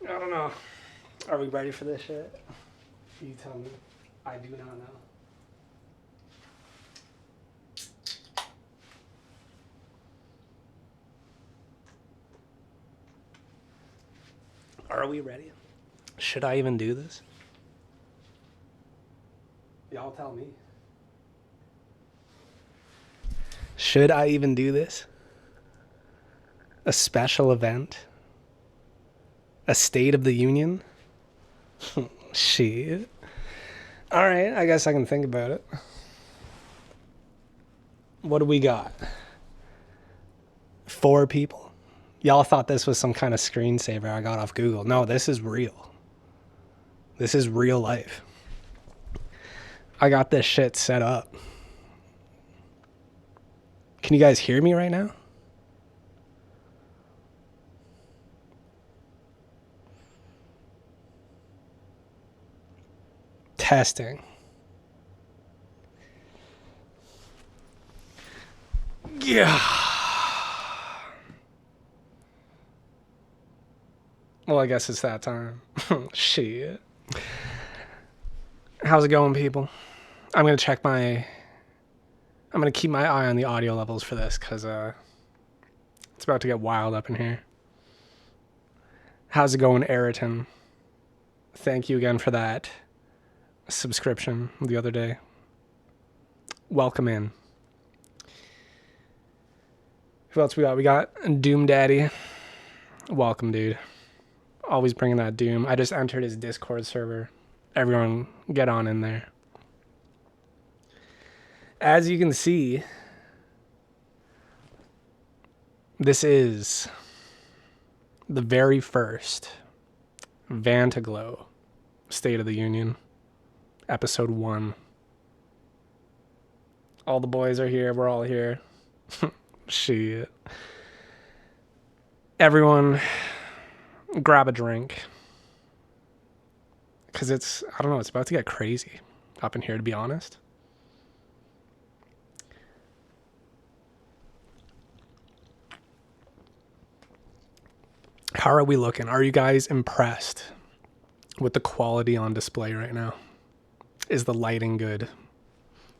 I don't know. Are we ready for this shit? You tell me. I do not know. Are we ready? Should I even do this? Y'all tell me. Should I even do this? A special event? A State of the Union? Shit. Alright, I guess I can think about it. What do we got? 4 people? Y'all thought this was some kind of screensaver I got off Google. No, this is real. This is real life. I got this shit set up. Can you guys hear me right now? Testing. Yeah. Well, I guess it's that time. Shit. How's it going, people? I'm going to keep my eye on the audio levels for this because it's about to get wild up in here. How's it going, Ayrton? Thank you again for that subscription the other day. Welcome in. Who else we got? We got Doom Daddy. Welcome, dude. Always bringing that doom. I just entered his Discord server. Everyone get on in there. As you can see, this is the very first Vantaglow State of the Union, episode 1. All the boys are here. We're all here. Shit. Everyone, grab a drink. Because it's, I don't know, it's about to get crazy up in here, to be honest. How are we looking? Are you guys impressed with the quality on display right now? Is the lighting good?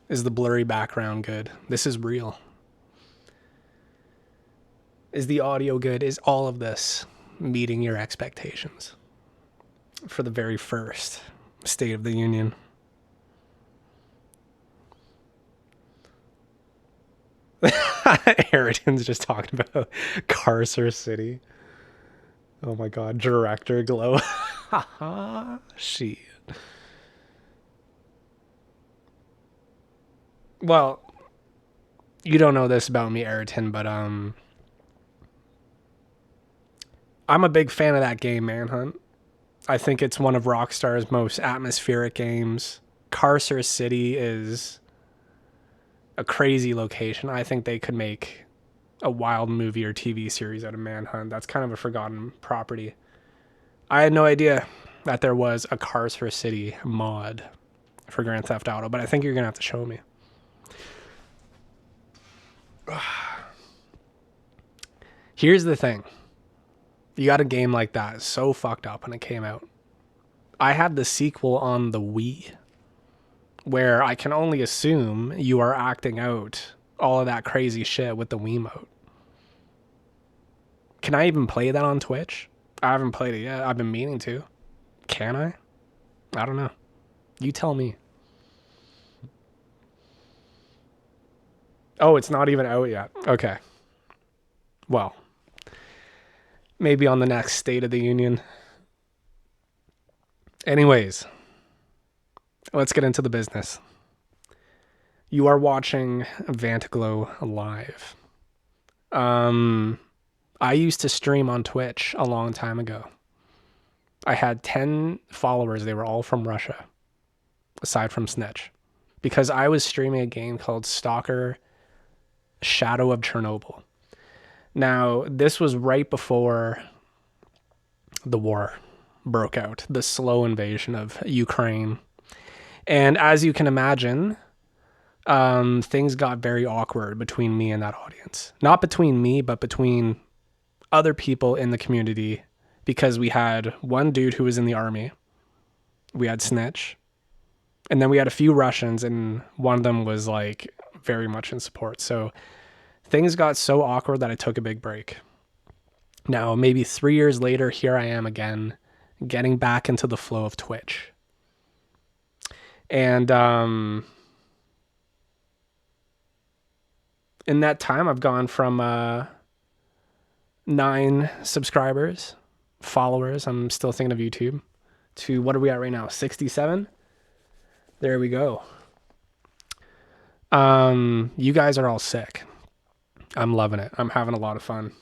Is the blurry background good? This is real. Is the audio good? Is all of this meeting your expectations for the very first State of the Union? Ayrton's just talking about Carcer City. Oh my god, Director Glow. Shit. Well, you don't know this about me, Ayrton, but I'm a big fan of that game, Manhunt. I think it's one of Rockstar's most atmospheric games. Carcer City is a crazy location. I think they could make a wild movie or TV series out of Manhunt. That's kind of a forgotten property. I had no idea that there was a Carcer City mod for Grand Theft Auto, but I think you're going to have to show me. Here's the thing. You got a game like that, so fucked up when it came out. I had the sequel on the Wii, where I can only assume you are acting out all of that crazy shit with the Wiimote. Can I even play that on Twitch? I haven't played it yet. I've been meaning to. Can I? I don't know. You tell me. Oh, it's not even out yet. Okay. Well, maybe on the next State of the Union. Anyways, let's get into the business. You are watching Vantaglow live. I used to stream on Twitch a long time ago. I had 10 followers. They were all from Russia, aside from Snitch, because I was streaming a game called Stalker Shadow of Chernobyl. Now, this was right before the war broke out, the slow invasion of Ukraine. And as you can imagine, things got very awkward between me and that audience. Not between me, but between other people in the community, because we had one dude who was in the army. We had Snitch. And then we had a few Russians, and one of them was like very much in support. So things got so awkward that I took a big break. Now, maybe 3 years later, here I am again, getting back into the flow of Twitch. And in that time, I've gone from 9 subscribers, followers, I'm still thinking of YouTube, to what are we at right now? 67? There we go. You guys are all sick. I'm loving it. I'm having a lot of fun.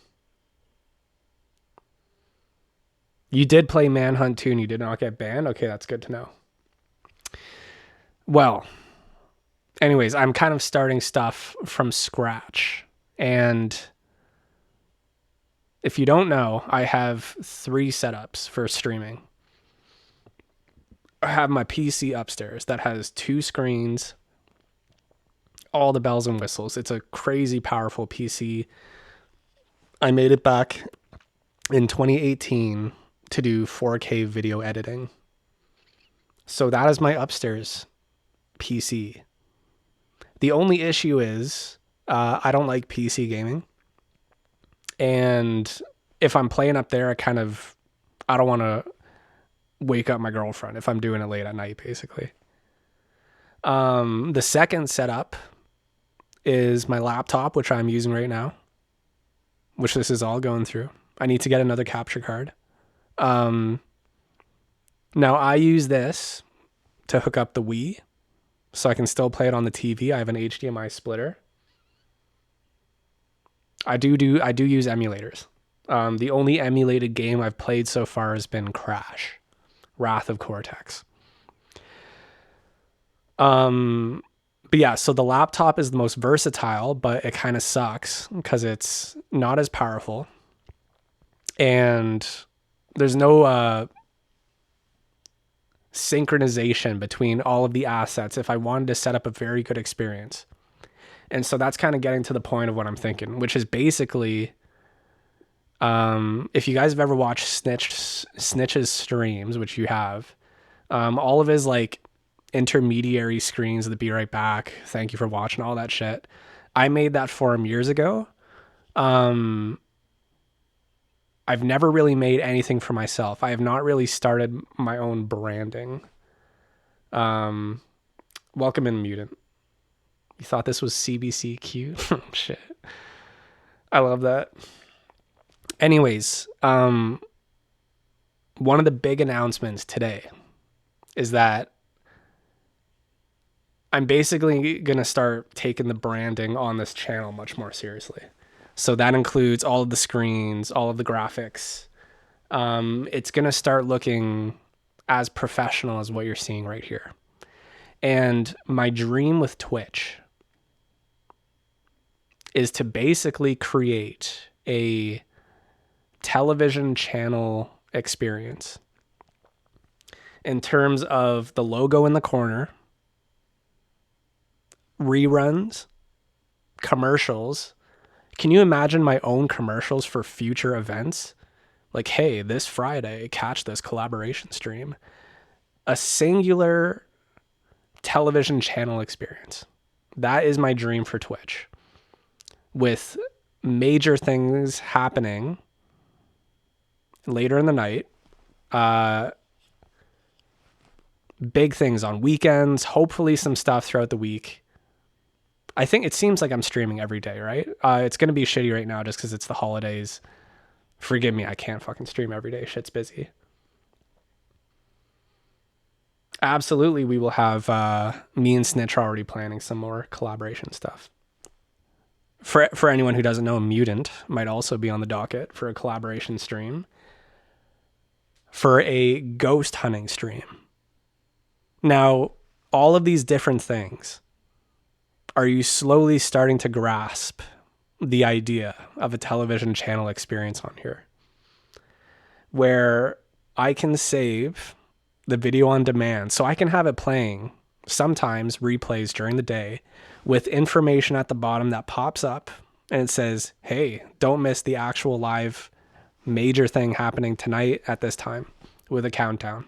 You did play Manhunt 2 and you did not get banned? Okay, that's good to know. Well, anyways, I'm kind of starting stuff from scratch. And if you don't know, I have 3 setups for streaming. I have my PC upstairs that has 2 screens, all the bells and whistles. It's a crazy powerful PC. I made it back in 2018 to do 4K video editing. So that is my upstairs PC. The only issue is I don't like PC gaming. And if I'm playing up there, I don't want to wake up my girlfriend if I'm doing it late at night, basically. The second setup is my laptop, which I'm using right now, which this is all going through. I need to get another capture card. Now I use this to hook up the Wii so I can still play it on the TV. I have an HDMI splitter. I do use emulators. The only emulated game I've played so far has been Crash, Wrath of Cortex. But yeah, so the laptop is the most versatile, but it kind of sucks because it's not as powerful. And there's no synchronization between all of the assets if I wanted to set up a very good experience. And so that's kind of getting to the point of what I'm thinking, which is basically, if you guys have ever watched Snitch's streams, which you have, all of his like intermediary screens, the be right back, thank you for watching, all that shit, I made that for him years ago. I've never really made anything for myself. I have not really started my own branding. Welcome in, Mutant. You thought this was CBCQ? Shit. I love that. Anyways, one of the big announcements today is that I'm basically going to start taking the branding on this channel much more seriously. So that includes all of the screens, all of the graphics. It's going to start looking as professional as what you're seeing right here. And my dream with Twitch is to basically create a television channel experience in terms of the logo in the corner, reruns, commercials. Can you imagine my own commercials for future events? Like, hey, this Friday, catch this collaboration stream. A singular television channel experience. That is my dream for Twitch. With major things happening later in the night. Big things on weekends. Hopefully some stuff throughout the week. I think it seems like I'm streaming every day, right? It's going to be shitty right now just because it's the holidays. Forgive me, I can't fucking stream every day. Shit's busy. Absolutely, we will have me and Snitch already planning some more collaboration stuff. For anyone who doesn't know, Mutant might also be on the docket for a collaboration stream. For a ghost hunting stream. Now, all of these different things, are you slowly starting to grasp the idea of a television channel experience on here? Where I can save the video on demand, so I can have it playing, sometimes replays during the day, with information at the bottom that pops up and it says, hey, don't miss the actual live major thing happening tonight at this time, with a countdown.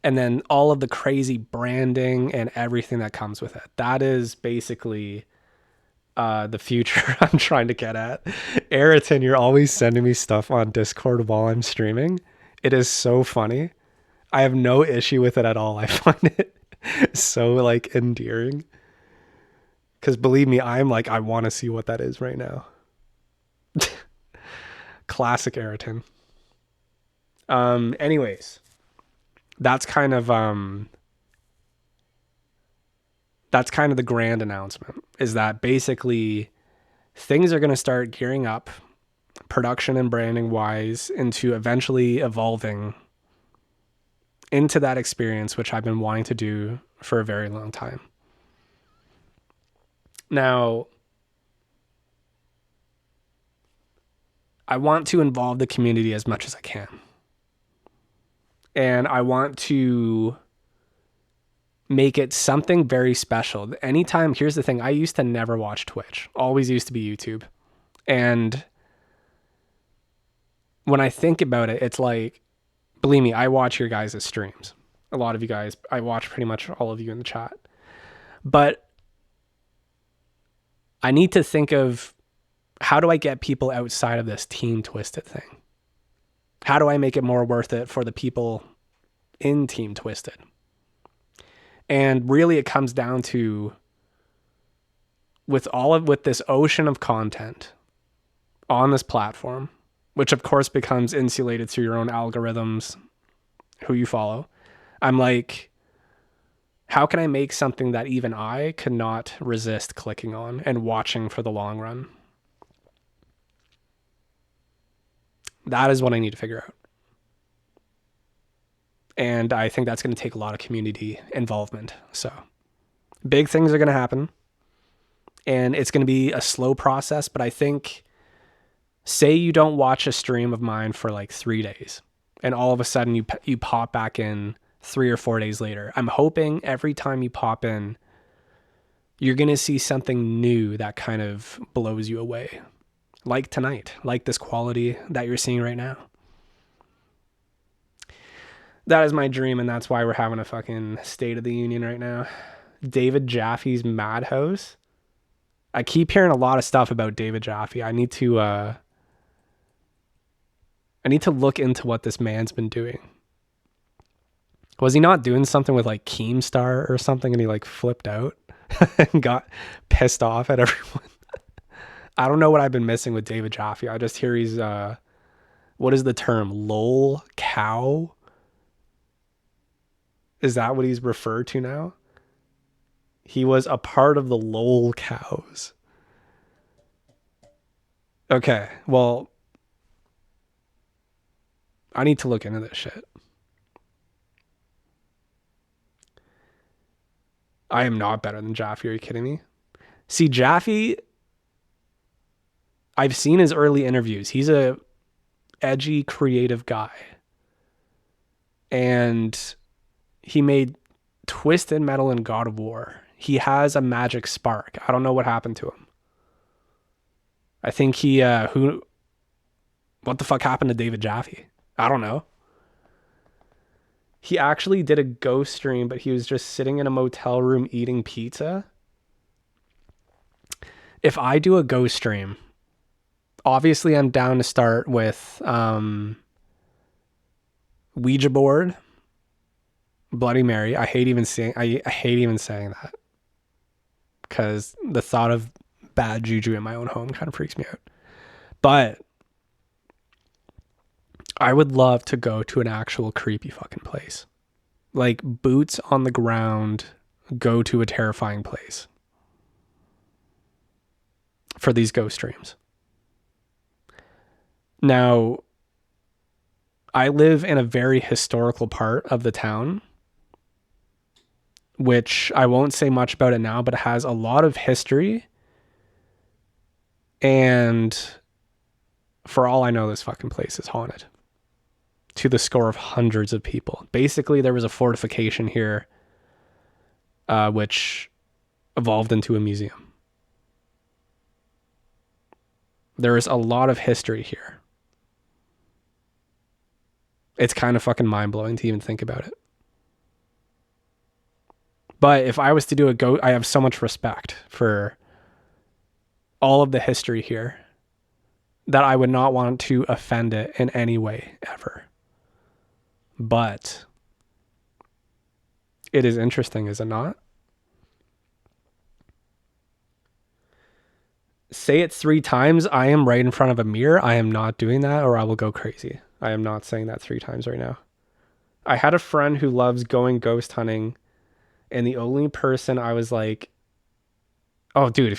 And then all of the crazy branding and everything that comes with it. That is basically the future I'm trying to get at. Eriton, you're always sending me stuff on Discord while I'm streaming. It is so funny. I have no issue with it at all. I find it so like endearing. Because believe me, I'm like, I want to see what that is right now. Classic Eriton. Anyways. That's kind of the grand announcement, is that basically things are going to start gearing up production and branding wise into eventually evolving into that experience, which I've been wanting to do for a very long time. Now, I want to involve the community as much as I can. And I want to make it something very special. Anytime, here's the thing, I used to never watch Twitch. Always used to be YouTube. And when I think about it, it's like, believe me, I watch your guys' streams. A lot of you guys, I watch pretty much all of you in the chat. But I need to think of, how do I get people outside of this Team Twisted thing? How do I make it more worth it for the people in Team Twisted? And really it comes down to, with this ocean of content, on this platform, which of course becomes insulated through your own algorithms, who you follow. I'm like, how can I make something that even I could not resist clicking on and watching for the long run? That is what I need to figure out. And I think that's going to take a lot of community involvement. So big things are going to happen. And it's going to be a slow process, but I think, say you don't watch a stream of mine for like 3 days, and all of a sudden you pop back in 3 or 4 days later. I'm hoping every time you pop in, you're going to see something new that kind of blows you away. Like tonight, like this quality that you're seeing right now. That is my dream, and that's why we're having a fucking State of the Union right now. David Jaffe's Madhouse. I keep hearing a lot of stuff about David Jaffe. I need to look into what this man's been doing. Was he not doing something with like Keemstar or something, and he like flipped out and got pissed off at everyone? I don't know what I've been missing with David Jaffe. I just hear he's what is the term? Lol cow? Is that what he's referred to now? He was a part of the lol cows. Okay, well, I need to look into this shit. I am not better than Jaffe. Are you kidding me? See, Jaffe, I've seen his early interviews. He's a edgy, creative guy. And he made Twisted Metal and God of War. He has a magic spark. I don't know what happened to him. I think what the fuck happened to David Jaffe? I don't know. He actually did a ghost stream, but he was just sitting in a motel room eating pizza. If I do a ghost stream, obviously I'm down to start with Ouija board, Bloody Mary. I hate even saying that, because the thought of bad juju in my own home kind of freaks me out. But I would love to go to an actual creepy fucking place. Like boots on the ground, go to a terrifying place for these ghost streams. Now, I live in a very historical part of the town, which I won't say much about it now, but it has a lot of history. And for all I know, this fucking place is haunted to the score of hundreds of people. Basically, there was a fortification here, which evolved into a museum. There is a lot of history here. It's kind of fucking mind-blowing to even think about it. But if I was to do I have so much respect for all of the history here that I would not want to offend it in any way ever. But it is interesting, is it not? Say it 3 times. I am right in front of a mirror. I am not doing that, or I will go crazy. I am not saying that 3 times right now. I had a friend who loves going ghost hunting, and the only person I was like, oh, dude,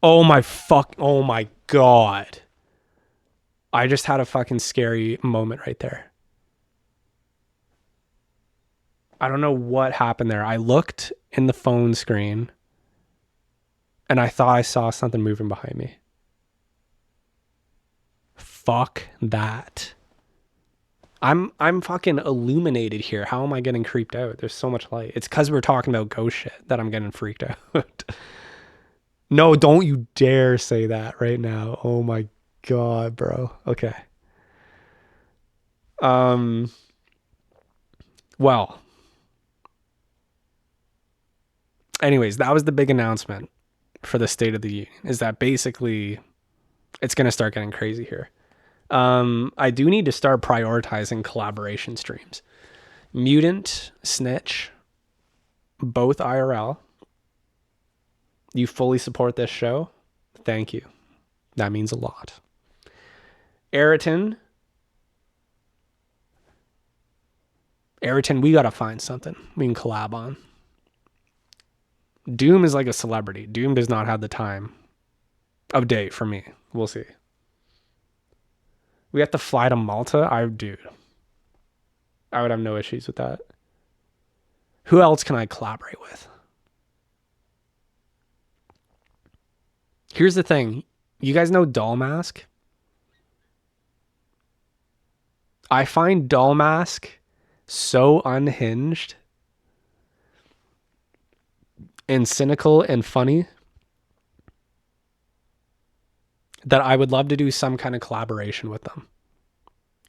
oh my God. I just had a fucking scary moment right there. I don't know what happened there. I looked in the phone screen and I thought I saw something moving behind me. Fuck that. I'm fucking illuminated here. How am I getting creeped out? There's so much light. It's because we're talking about ghost shit that I'm getting freaked out. No, don't you dare say that right now. Oh my God, bro. Okay. Well, anyways, that was the big announcement for the State of the Union, is that basically it's going to start getting crazy here. I do need to start prioritizing collaboration streams. Mutant, Snitch, both IRL. You fully support this show. Thank you. That means a lot. Ayrton, we gotta find something we can collab on. Doom is like a celebrity. Doom does not have the time of day for me. We'll see. We have to fly to Malta. I would have no issues with that. Who else can I collaborate with? Here's the thing. You guys know Doll Mask? I find Doll Mask so unhinged and cynical and funny that I would love to do some kind of collaboration with them.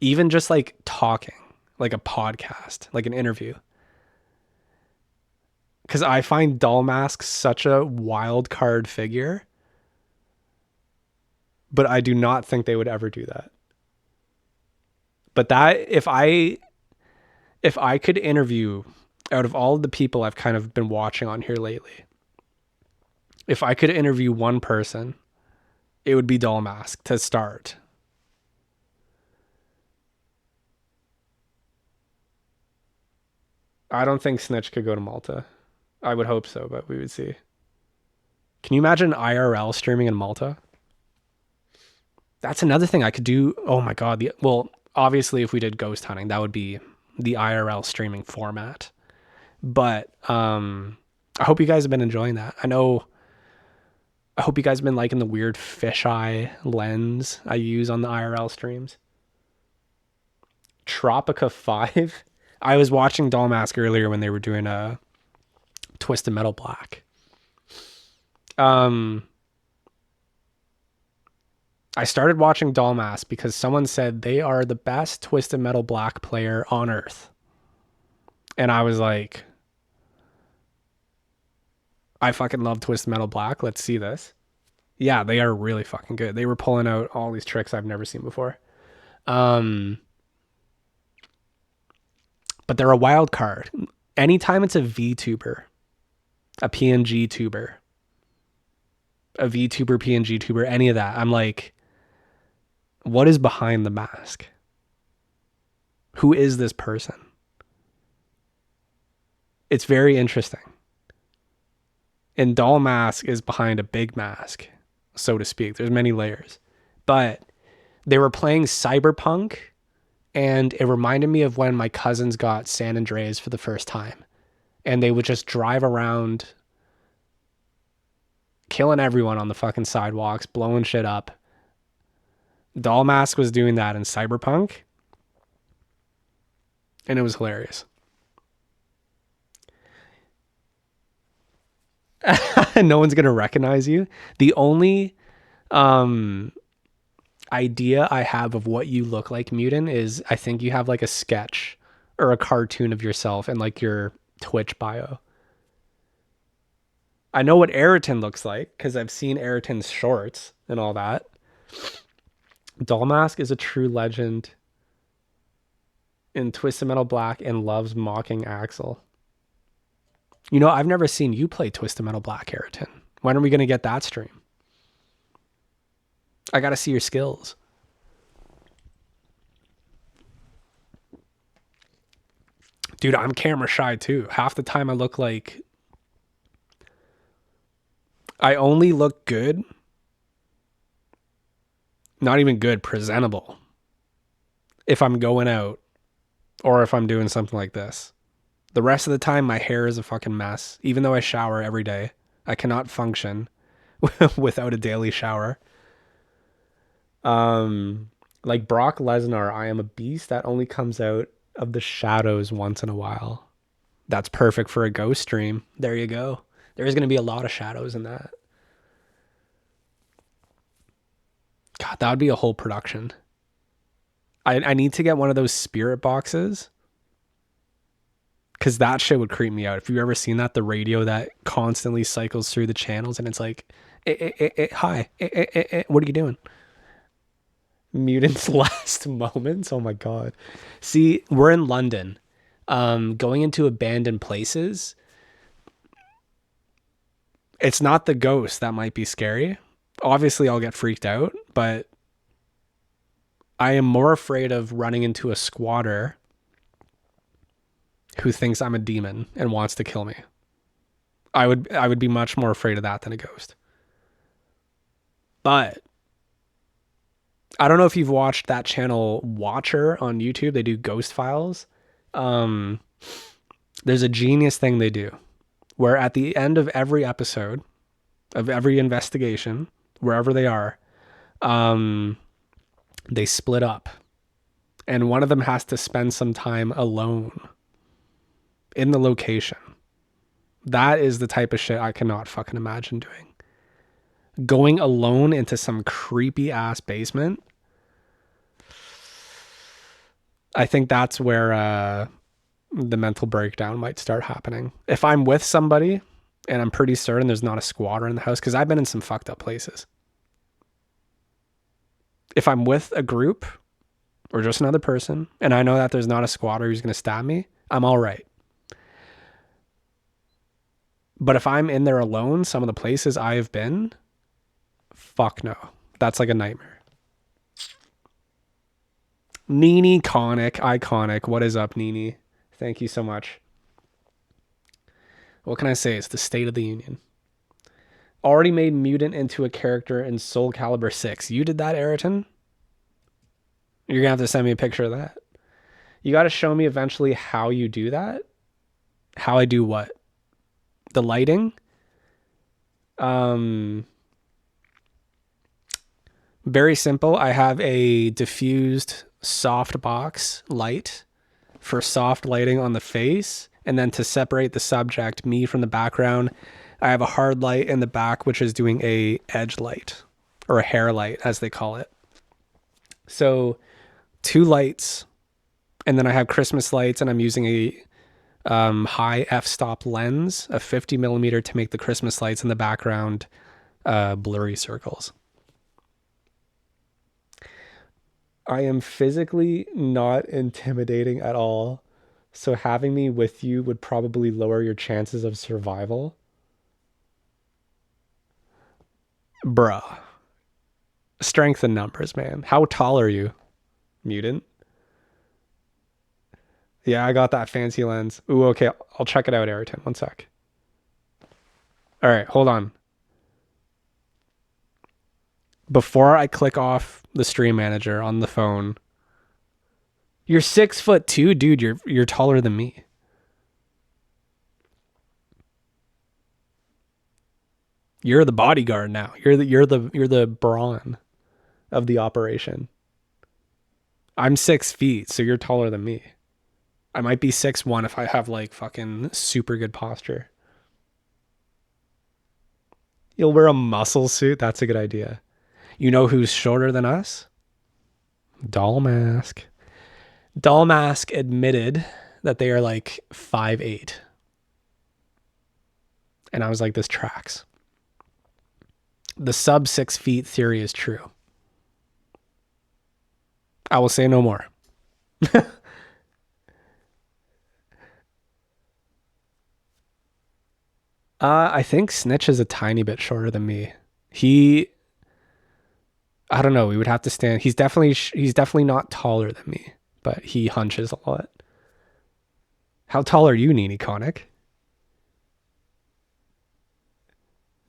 Even just like talking, like a podcast, like an interview. Because I find Doll Mask such a wild card figure, but I do not think they would ever do that. But that, if I could interview, out of all of the people I've kind of been watching on here lately, if I could interview one person, it would be Doll Mask to start. I don't think Snitch could go to Malta. I would hope so, but we would see. Can you imagine IRL streaming in Malta? That's another thing I could do. Oh my God. Well, obviously, if we did ghost hunting, that would be the IRL streaming format. But I hope you guys have been enjoying that. I hope you guys have been liking the weird fisheye lens I use on the IRL streams. Tropica 5. I was watching Doll Mask earlier when they were doing a Twisted Metal Black. I started watching Doll Mask because someone said they are the best Twisted Metal Black player on Earth. And I was like, I fucking love Twisted Metal Black. Let's see this. Yeah, they are really fucking good. They were pulling out all these tricks I've never seen before. But they're a wild card. Anytime it's a VTuber, a PNG tuber, a VTuber, PNG tuber, any of that, I'm like, what is behind the mask? Who is this person? It's very interesting. And Doll Mask is behind a big mask, so to speak. There's many layers. But they were playing Cyberpunk, and it reminded me of when my cousins got San Andreas for the first time. And they would just drive around killing everyone on the fucking sidewalks, blowing shit up. Doll Mask was doing that in Cyberpunk, and it was hilarious. No one's going to recognize you. The only idea I have of what you look like, Mutant, is I think you have like a sketch or a cartoon of yourself in like your Twitch bio. I know what Ayrton looks like because I've seen Ayrton's shorts and all that. Doll Mask is a true legend in Twisted Metal Black and loves mocking Axel. You know, I've never seen you play Twisted Metal Black, Ayrton. When are we going to get that stream? I got to see your skills. Dude, I'm camera shy too. Half the time I look like... I only look good. Not even good, presentable. If I'm going out or if I'm doing something like this. The rest of the time, my hair is a fucking mess. Even though I shower every day, I cannot function without a daily shower. Like Brock Lesnar, I am a beast that only comes out of the shadows once in a while. That's perfect for a ghost stream. There you go. There's going to be a lot of shadows in that. God, that would be a whole production. I need to get one of those spirit boxes. Because that shit would creep me out. If you've ever seen that, the radio that constantly cycles through the channels and it's like, hi, what are you doing? Mutant's last moments. Oh my God. See, we're in London. Going into abandoned places. It's not the ghost that might be scary. obviously I'll get freaked out, but I am more afraid of running into a squatter who thinks I'm a demon and wants to kill me. I would be much more afraid of that than a ghost. But I don't know if you've watched that channel Watcher on YouTube. They do ghost files. There's a genius thing they do where at the end of every episode of every investigation, wherever they are, they split up. And one of them has to spend some time alone in the location. That is the type of shit I cannot fucking imagine doing. Going alone into some creepy ass basement. I think that's where the mental breakdown might start happening. If I'm with somebody and I'm pretty certain there's not a squatter in the house, because I've been in some fucked up places. If I'm with a group or just another person and I know that there's not a squatter who's going to stab me, I'm all right. But if I'm in there alone, some of the places I've been, fuck no. That's like a nightmare. Nini Conic, iconic. What is up, Nini? Thank you so much. What can I say? It's the state of the union. Already made Mutant into a character in Soul Calibur 6. You did that, Ayrton? You're going to have to send me a picture of that. You got to show me eventually how you do that. How I do what? The lighting? Very simple. I have a diffused soft box light for soft lighting on the face. And then to separate the subject, me from the background, I have a hard light in the back, which is doing a edge light or a hair light, as they call it. So 2 lights, and then I have Christmas lights, and I'm using a high f-stop lens, a 50 millimeter, to make the Christmas lights in the background blurry circles. I am physically not intimidating at all, so having me with you would probably lower your chances of survival. Bruh. Strength in numbers, man. How tall are you, Mutant? Yeah, I got that fancy lens. Ooh, okay. I'll check it out, Ayrton. One sec. All right, hold on. Before I click off the stream manager on the phone, you're 6'2", dude. You're taller than me. You're the bodyguard now. You're the brawn of the operation. I'm 6 feet, so you're taller than me. I might be 6'1" if I have like fucking super good posture. You'll wear a muscle suit. That's a good idea. You know who's shorter than us? Doll Mask. Doll Mask admitted that they are like 5'8". And I was like, this tracks. The sub 6 feet theory is true. I will say no more. I think Snitch is a tiny bit shorter than me. I don't know. We would have to stand. He's definitely not taller than me, but he hunches a lot. How tall are you, Nini Conic?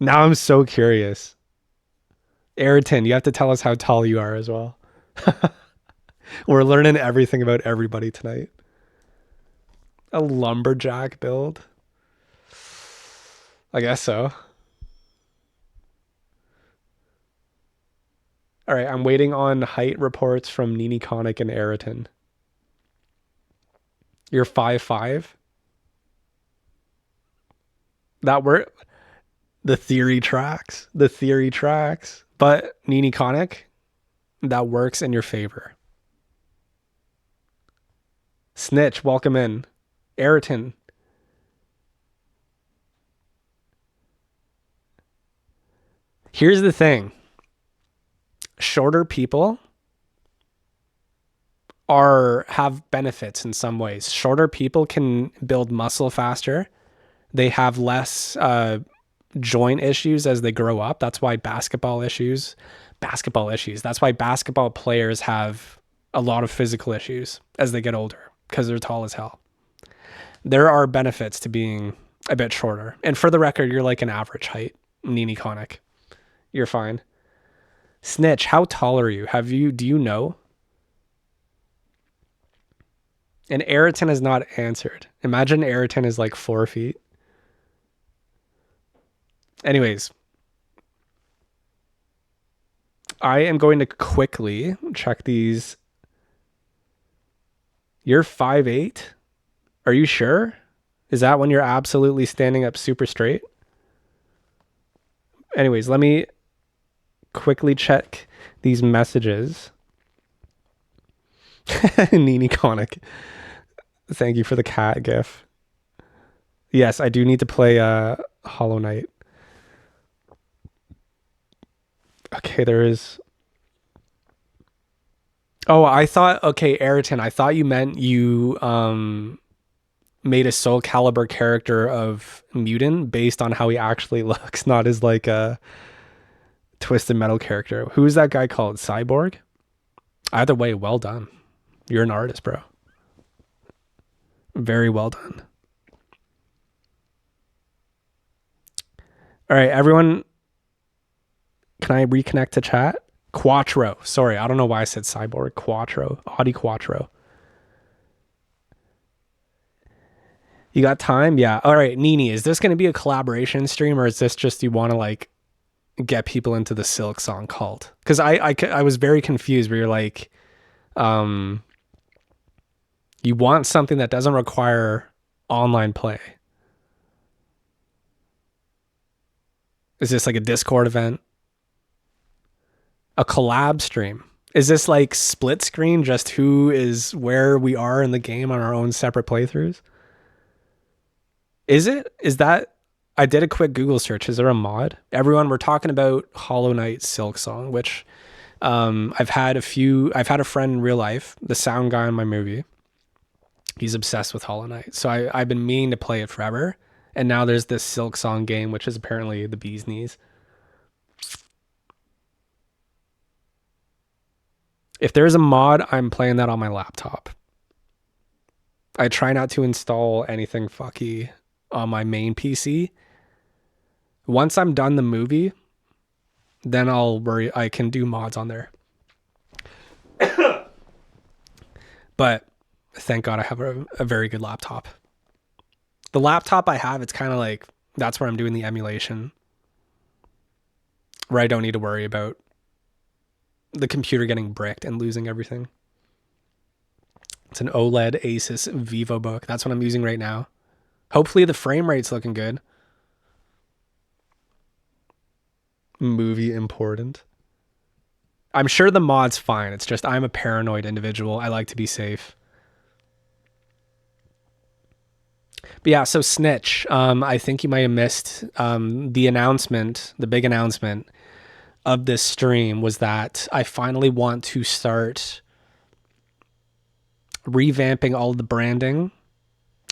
Now I'm so curious. Ayrton, you have to tell us how tall you are as well. We're learning everything about everybody tonight. A lumberjack build? I guess so. All right, I'm waiting on height reports from Nini Conic and Ayrton. You're 5'5"? That work. The theory tracks. The theory tracks. But Nini Conic, that works in your favor. Snitch, welcome in. Ayrton. Here's the thing. Shorter people have benefits in some ways. Shorter people can build muscle faster. They have less joint issues as they grow up. That's why basketball issues. That's why basketball players have a lot of physical issues as they get older because they're tall as hell. There are benefits to being a bit shorter. And for the record, you're like an average height, Nini Conic. You're fine. Snitch, how tall are you? Do you know? And Ayrton has not answered. Imagine Ayrton is like 4 feet. Anyways, I am going to quickly check these. You're 5'8"? Are you sure? Is that when you're absolutely standing up super straight? Anyways, let me quickly check these messages. Nini Conic. Thank you for the cat gif. Yes, I do need to play Hollow Knight. Okay, there is... Oh, I thought... Okay, Ayrton, I thought you meant you made a Soul Calibur character of Mutant based on how he actually looks, not as like a Twisted Metal character. Who's that guy called? Cyborg? Either way, well done. You're an artist, bro. Very well done. All right, everyone. Can I reconnect to chat? Quattro. Sorry, I don't know why I said Cyborg. Quattro. Audi Quattro. You got time? Yeah. All right, Nini, is this going to be a collaboration stream or is this just you want to like get people into the Silk Song cult? Because I was very confused where you're like, you want something that doesn't require online play. Is this like a Discord event? A collab stream? Is this like split screen, just who is where we are in the game on our own separate playthroughs? Is it? Is that... I did a quick Google search. Is there a mod? Everyone, we're talking about Hollow Knight Silk Song, which I've had a friend in real life, the sound guy in my movie. He's obsessed with Hollow Knight. So I've been meaning to play it forever. And now there's this Silk Song game, which is apparently the bee's knees. If there's a mod, I'm playing that on my laptop. I try not to install anything fucky on my main PC. Once I'm done the movie, then I'll worry. I can do mods on there. But thank God I have a very good laptop. The laptop I have, it's kind of like, that's where I'm doing the emulation. Where I don't need to worry about the computer getting bricked and losing everything. It's an OLED Asus VivoBook. That's what I'm using right now. Hopefully the frame rate's looking good. Movie important. I'm sure the mod's fine. It's just I'm a paranoid individual. I like to be safe. But yeah, so Snitch, I think you might have missed the announcement, the big announcement of this stream was that I finally want to start revamping all of the branding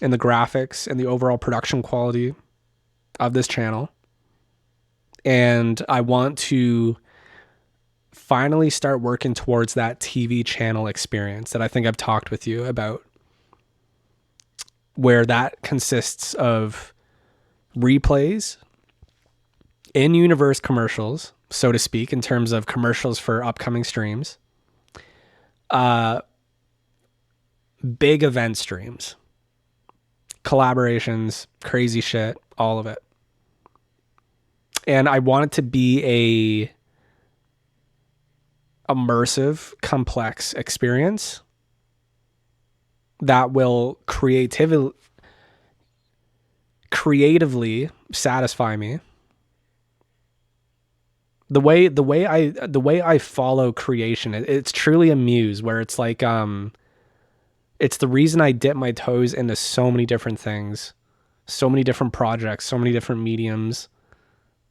and the graphics and the overall production quality of this channel. And I want to finally start working towards that TV channel experience that I think I've talked with you about, where that consists of replays, in-universe commercials, so to speak, in terms of commercials for upcoming streams, big event streams, collaborations, crazy shit, all of it. And I want it to be a immersive, complex experience that will creatively satisfy me. The way I follow creation, it's truly a muse where it's like it's the reason I dip my toes into so many different things, so many different projects, so many different mediums,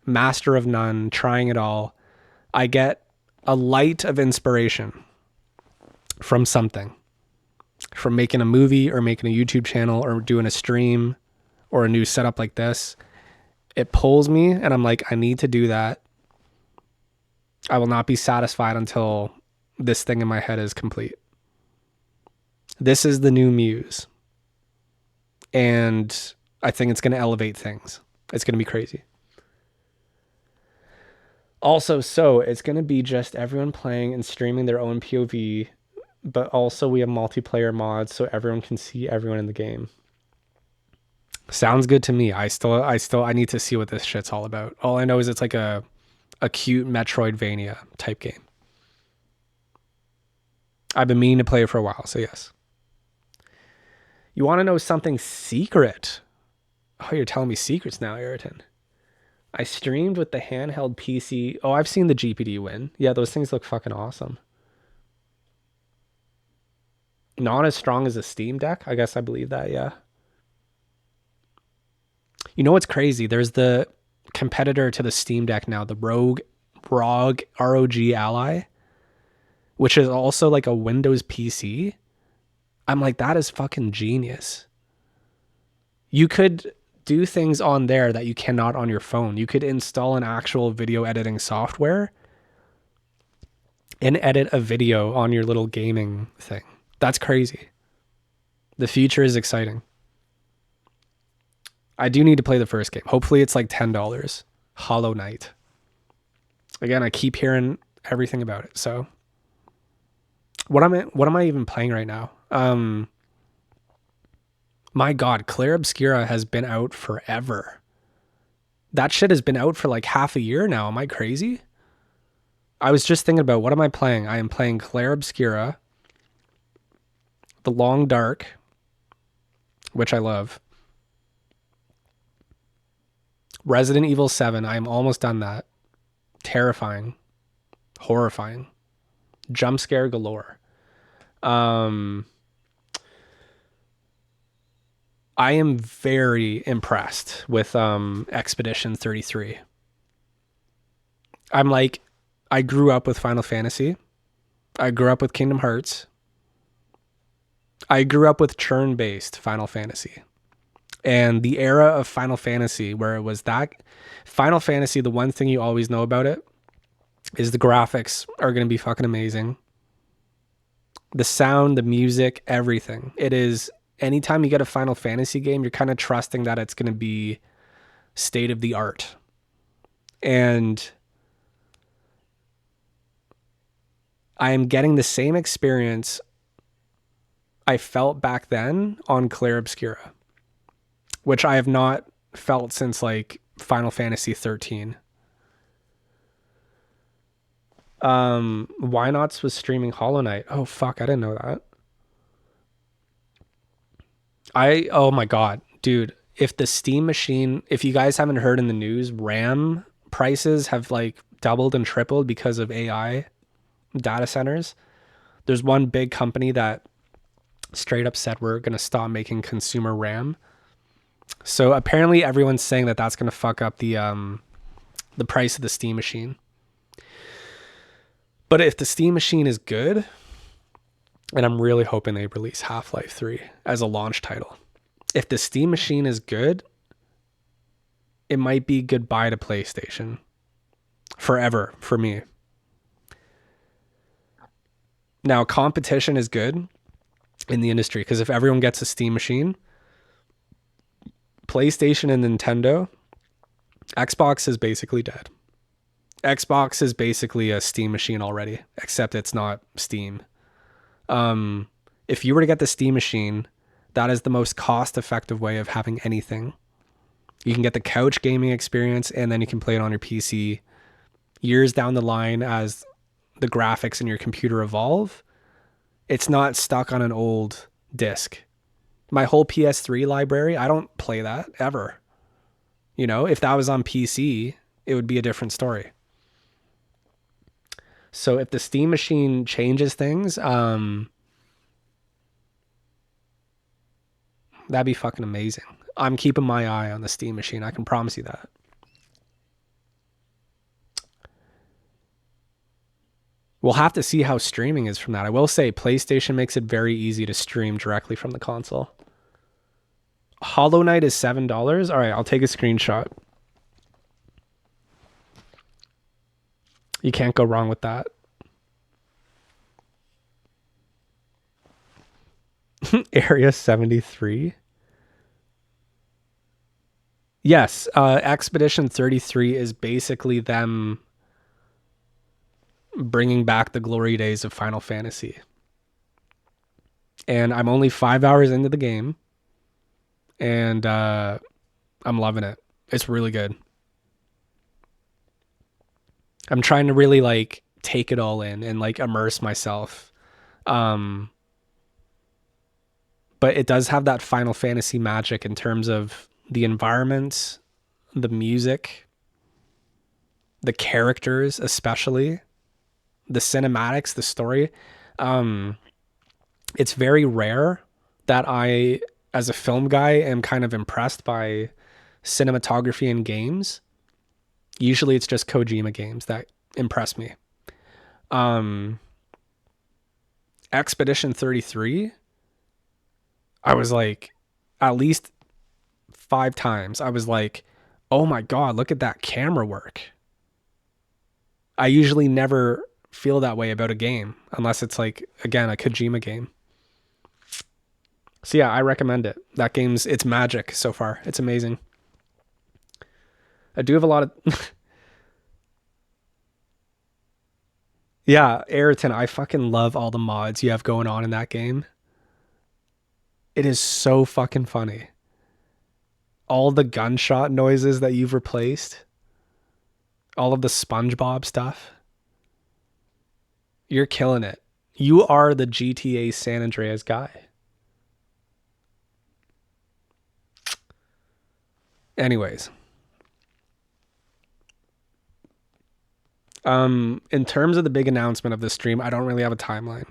master of none, trying it all. I get a light of inspiration from something, from making a movie or making a YouTube channel or doing a stream or a new setup like this. It pulls me, and I'm like, I need to do that. I will not be satisfied until this thing in my head is complete. This is the new muse. And I think it's going to elevate things. It's going to be crazy. Also, so it's going to be just everyone playing and streaming their own POV, but also we have multiplayer mods so everyone can see everyone in the game. Sounds good to me. I need to see what this shit's all about. All I know is it's like a cute Metroidvania type game. I've been meaning to play it for a while, so yes. You want to know something secret? Oh, you're telling me secrets now, Ayrton. I streamed with the handheld PC. Oh, I've seen the GPD win. Yeah, those things look fucking awesome. Not as strong as a Steam Deck. I guess I believe that, yeah. You know what's crazy? There's the competitor to the Steam Deck now, the ROG Ally, which is also like a Windows PC. I'm like, that is fucking genius. You could do things on there that you cannot on your phone. You could install an actual video editing software and edit a video on your little gaming thing. That's crazy. The future is exciting. I do need to play the first game. Hopefully it's like $10. Hollow Knight. Again, I keep hearing everything about it. So what am I even playing right now? My God, Clair Obscura has been out forever. That shit has been out for like half a year now. Am I crazy? I was just thinking about, what am I playing? I am playing Clair Obscura, The Long Dark, which I love. Resident Evil 7, I am almost done that. Terrifying. Horrifying. Jump scare galore. I am very impressed with Expedition 33. I'm like, I grew up with Final Fantasy. I grew up with Kingdom Hearts. I grew up with churn-based Final Fantasy. And the era of Final Fantasy where it was that Final Fantasy, the one thing you always know about it is the graphics are going to be fucking amazing. The sound, the music, everything. It is, anytime you get a Final Fantasy game, you're kind of trusting that it's going to be state of the art. And I am getting the same experience I felt back then on Clair Obscura, which I have not felt since like Final Fantasy 13. Why Nots was streaming Hollow Knight. Oh fuck, I didn't know that. Oh my God, dude, if the Steam machine, if you guys haven't heard in the news, RAM prices have like doubled and tripled because of AI data centers. There's one big company that straight up said we're going to stop making consumer RAM. So apparently everyone's saying that that's going to fuck up the price of the Steam machine. But if the Steam machine is good, and I'm really hoping they release Half-Life 3 as a launch title. If the Steam machine is good, it might be goodbye to PlayStation forever for me. Now, competition is good in the industry because if everyone gets a Steam machine, PlayStation and Nintendo, Xbox is basically dead. Xbox is basically a Steam machine already, except it's not Steam. If you were to get the Steam machine, that is the most cost-effective way of having anything. You can get the couch gaming experience, and then you can play it on your PC. Years down the line, as the graphics in your computer evolve, it's not stuck on an old disc. My whole PS3 library, I don't play that ever. You know, if that was on PC, it would be a different story. So if the Steam machine changes things, that'd be fucking amazing. I'm keeping my eye on the Steam machine. I can promise you that. We'll have to see how streaming is from that. I will say PlayStation makes it very easy to stream directly from the console. Hollow Knight is $7. All right, I'll take a screenshot. You can't go wrong with that. Area 73. Yes, Expedition 33 is basically them bringing back the glory days of Final Fantasy. And I'm only 5 hours into the game, and I'm loving it. It's really good. I'm trying to really like take it all in and like immerse myself. But it does have that Final Fantasy magic in terms of the environment, the music, the characters, especially the cinematics, the story. It's very rare that I, as a film guy, am kind of impressed by cinematography in games. Usually it's just Kojima games that impress me. Expedition 33, I was like, at least 5 times, I was like, oh my God, look at that camera work. I usually never feel that way about a game unless it's like, again, a Kojima game. So yeah, I recommend it. That game's, it's magic so far. It's amazing. I do have a lot of yeah, Ayrton, I fucking love all the mods you have going on in that game. It is so fucking funny. All the gunshot noises that you've replaced, all of the SpongeBob stuff. You're killing it. You are the GTA San Andreas guy. Anyways, in terms of the big announcement of this stream, I don't really have a timeline,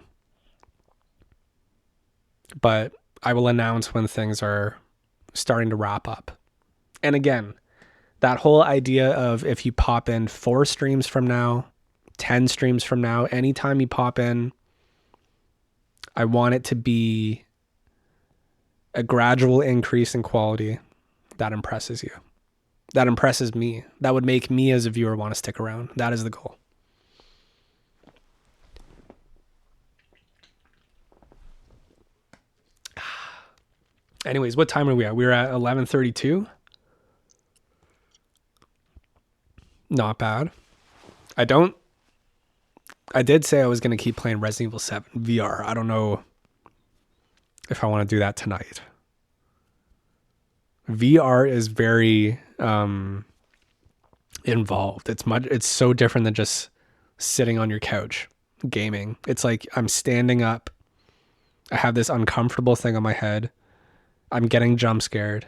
but I will announce when things are starting to wrap up. And again, that whole idea of if you pop in 4 streams from now, 10 streams from now, anytime you pop in, I want it to be a gradual increase in quality that impresses you. That impresses me. That would make me as a viewer want to stick around. That is the goal. Anyways, what time are we at? We're at 11:32. Not bad. I did say I was going to keep playing Resident Evil 7 VR. I don't know if I want to do that tonight. VR is very involved. It's so different than just sitting on your couch gaming. It's like I'm standing up. I have this uncomfortable thing on my head. I'm getting jump scared.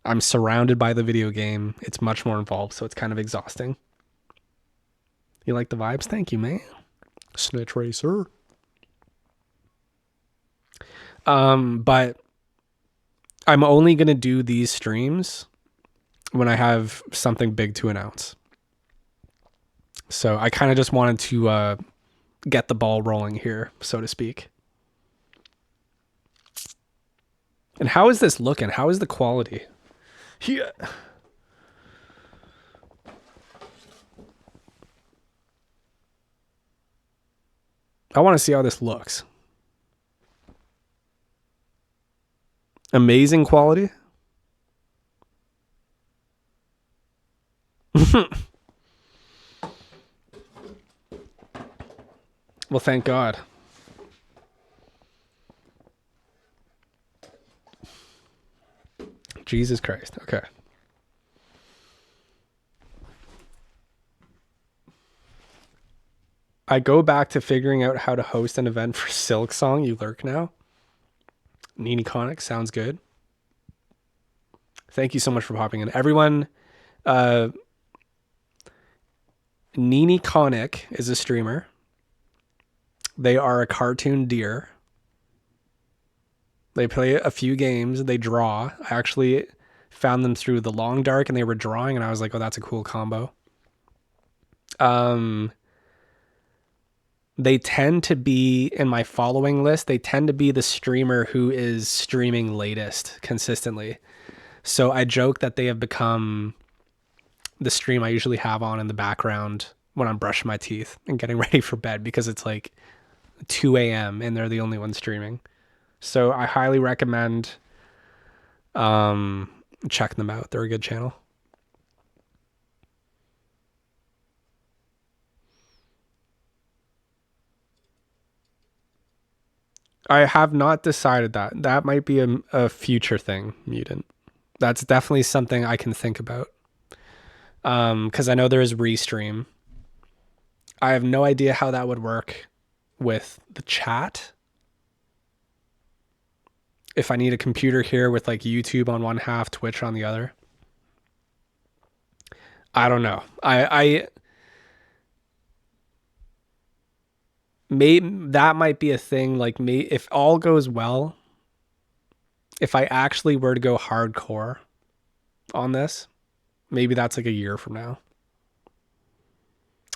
I'm surrounded by the video game. It's much more involved, so it's kind of exhausting. You like the vibes? Thank you, man. Snitch Racer. But I'm only going to do these streams when I have something big to announce. So I kind of just wanted to get the ball rolling here, so to speak. And how is this looking? How is the quality? Yeah. I want to see how this looks. Amazing quality. Well, thank God. Jesus Christ. Okay. I go back to figuring out how to host an event for Silk Song. You lurk now. Nini Conic sounds good. Thank you so much for popping in. Everyone, Nini Conic is a streamer. They are a cartoon deer. They play a few games. They draw. I actually found them through the Long Dark and they were drawing and I was like, oh, that's a cool combo. They tend to be in my following list. They tend to be the streamer who is streaming latest consistently. So I joke that they have become the stream I usually have on in the background when I'm brushing my teeth and getting ready for bed, because it's like 2 a.m. and they're the only ones streaming. So I highly recommend checking them out. They're a good channel. I have not decided that. That might be a future thing, Mutant. That's definitely something I can think about. Because I know there is Restream. I have no idea how that would work with the chat. If I need a computer here with like YouTube on one half, Twitch on the other. I don't know. I that might be a thing. Like, if all goes well, if I actually were to go hardcore on this, maybe that's like a year from now.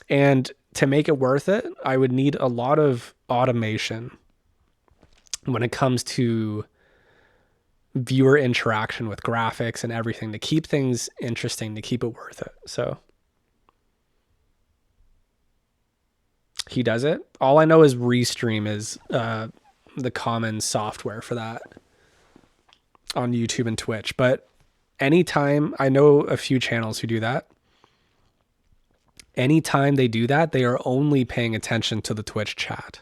And to make it worth it, I would need a lot of automation when it comes to viewer interaction with graphics and everything, to keep things interesting, to keep it worth it. So he does it. All I know is Restream is the common software for that on YouTube and Twitch. But anytime, I know a few channels who do that. Anytime they do that, they are only paying attention to the Twitch chat.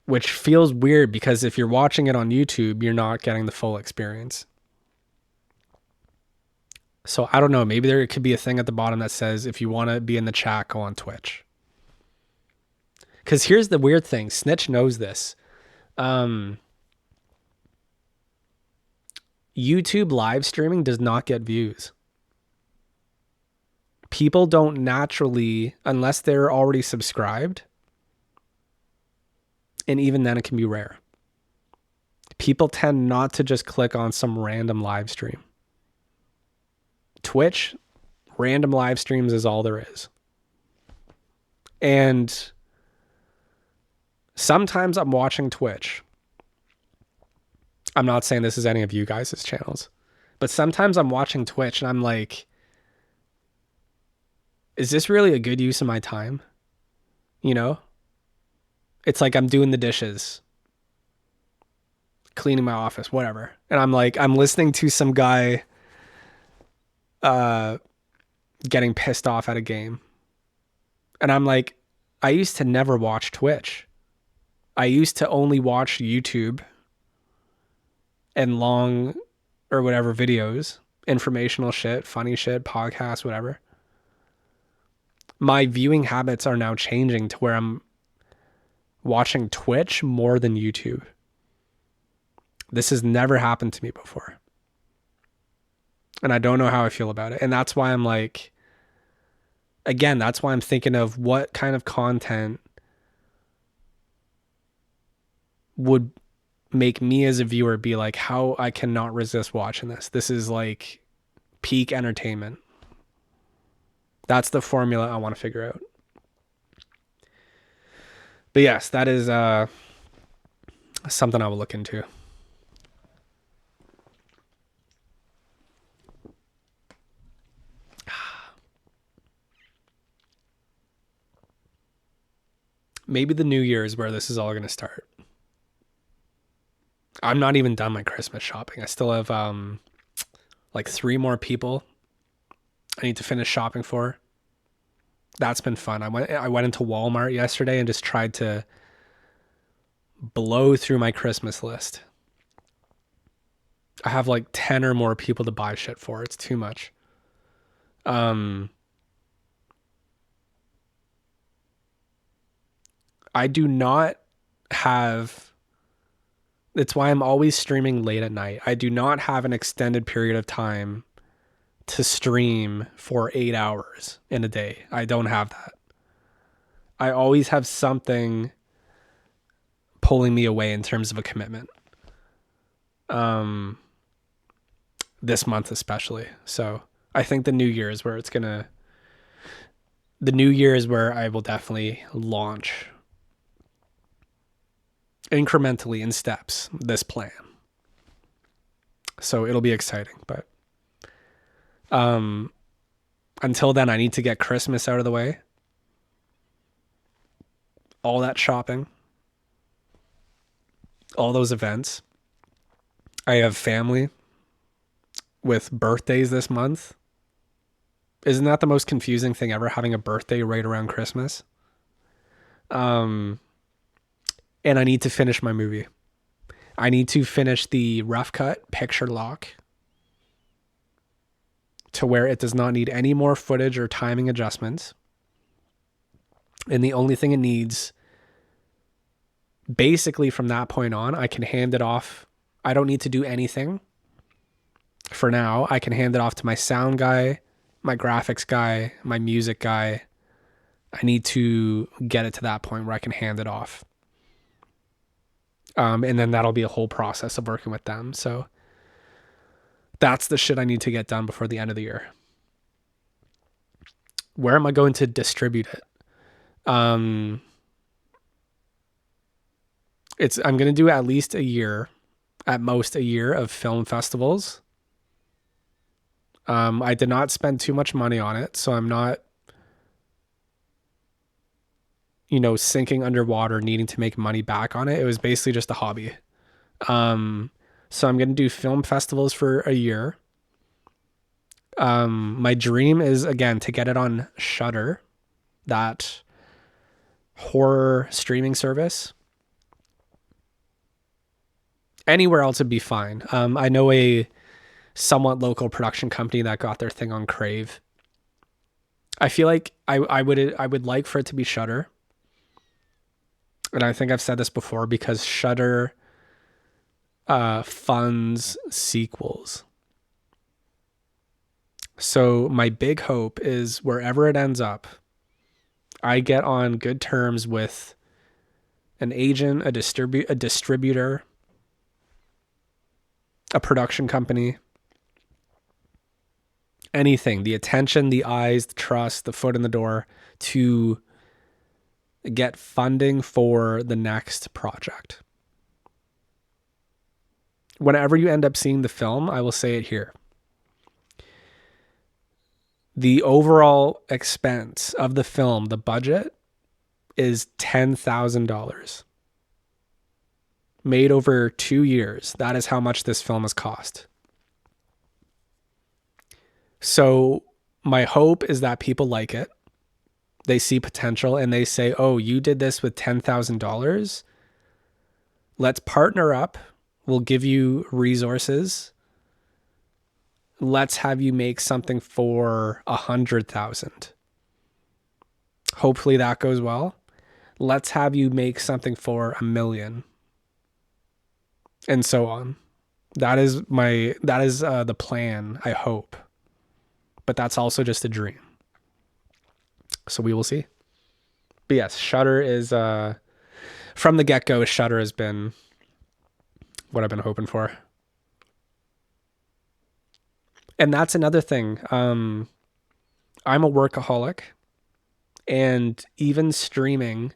Which feels weird, because if you're watching it on YouTube, you're not getting the full experience. So I don't know, maybe there could be a thing at the bottom that says, if you want to be in the chat, go on Twitch. Because here's the weird thing. Snitch knows this. YouTube live streaming does not get views. People don't naturally, unless they're already subscribed, and even then it can be rare. People tend not to just click on some random live stream. Twitch, random live streams is all there is. And sometimes I'm watching Twitch. I'm not saying this is any of you guys' channels, but sometimes I'm watching Twitch and I'm like, is this really a good use of my time? You know? It's like I'm doing the dishes, cleaning my office, whatever. And I'm like, I'm listening to some guy getting pissed off at a game. And I'm like, I used to never watch Twitch. I used to only watch YouTube and long or whatever videos, informational shit, funny shit, podcasts, whatever. My viewing habits are now changing to where I'm watching Twitch more than YouTube. This has never happened to me before. And I don't know how I feel about it. And that's why I'm like, again, that's why I'm thinking of what kind of content would make me as a viewer be like, how I cannot resist watching this. This is like peak entertainment. That's the formula I want to figure out. But yes, that is something I will look into. Maybe the new year is where this is all going to start. I'm not even done my Christmas shopping. I still have like 3 more people I need to finish shopping for. That's been fun. I went into Walmart yesterday and just tried to blow through my Christmas list. I have like 10 or more people to buy shit for. It's too much. I do not have, it's why I'm always streaming late at night. I do not have an extended period of time to stream for 8 hours in a day. I don't have that. I always have something pulling me away in terms of a commitment. This month especially. So I think the new year is where I will definitely launch incrementally in steps this plan. So it'll be exciting. But until then, I need to get Christmas out of the way. All that shopping, all those events. I have family with birthdays this month. Isn't that the most confusing thing ever, having a birthday right around Christmas? And I need to finish my movie. I need to finish the rough cut picture lock to where it does not need any more footage or timing adjustments. And the only thing it needs, basically from that point on, I can hand it off. I don't need to do anything for now. I can hand it off to my sound guy, my graphics guy, my music guy. I need to get it to that point where I can hand it off. And then that'll be a whole process of working with them. So that's the shit I need to get done before the end of the year. Where am I going to distribute it? I'm going to do at least a year, at most a year of film festivals. I did not spend too much money on it, so I'm not, sinking underwater, needing to make money back on it. It was basically just a hobby. So I'm going to do film festivals for a year. My dream is, again, to get it on Shudder, that horror streaming service. Anywhere else would be fine. I know a somewhat local production company that got their thing on Crave. I feel like I would like for it to be Shudder. And I think I've said this before, because Shudder funds sequels. So my big hope is wherever it ends up, I get on good terms with an agent, a distributor, a production company, anything, the attention, the eyes, the trust, the foot in the door to get funding for the next project. Whenever you end up seeing the film, I will say it here. The overall expense of the film, the budget, is $10,000. Made over 2 years. That is how much this film has cost. So my hope is that people like it. They see potential and they say, oh, you did this with $10,000. Let's partner up. We'll give you resources. Let's have you make something for 100,000. Hopefully that goes well. Let's have you make something for 1 million. And so on. That is the plan, I hope. But that's also just a dream. So we will see. But yes, Shudder is, from the get-go, Shudder has been what I've been hoping for. And that's another thing. I'm a workaholic, and even streaming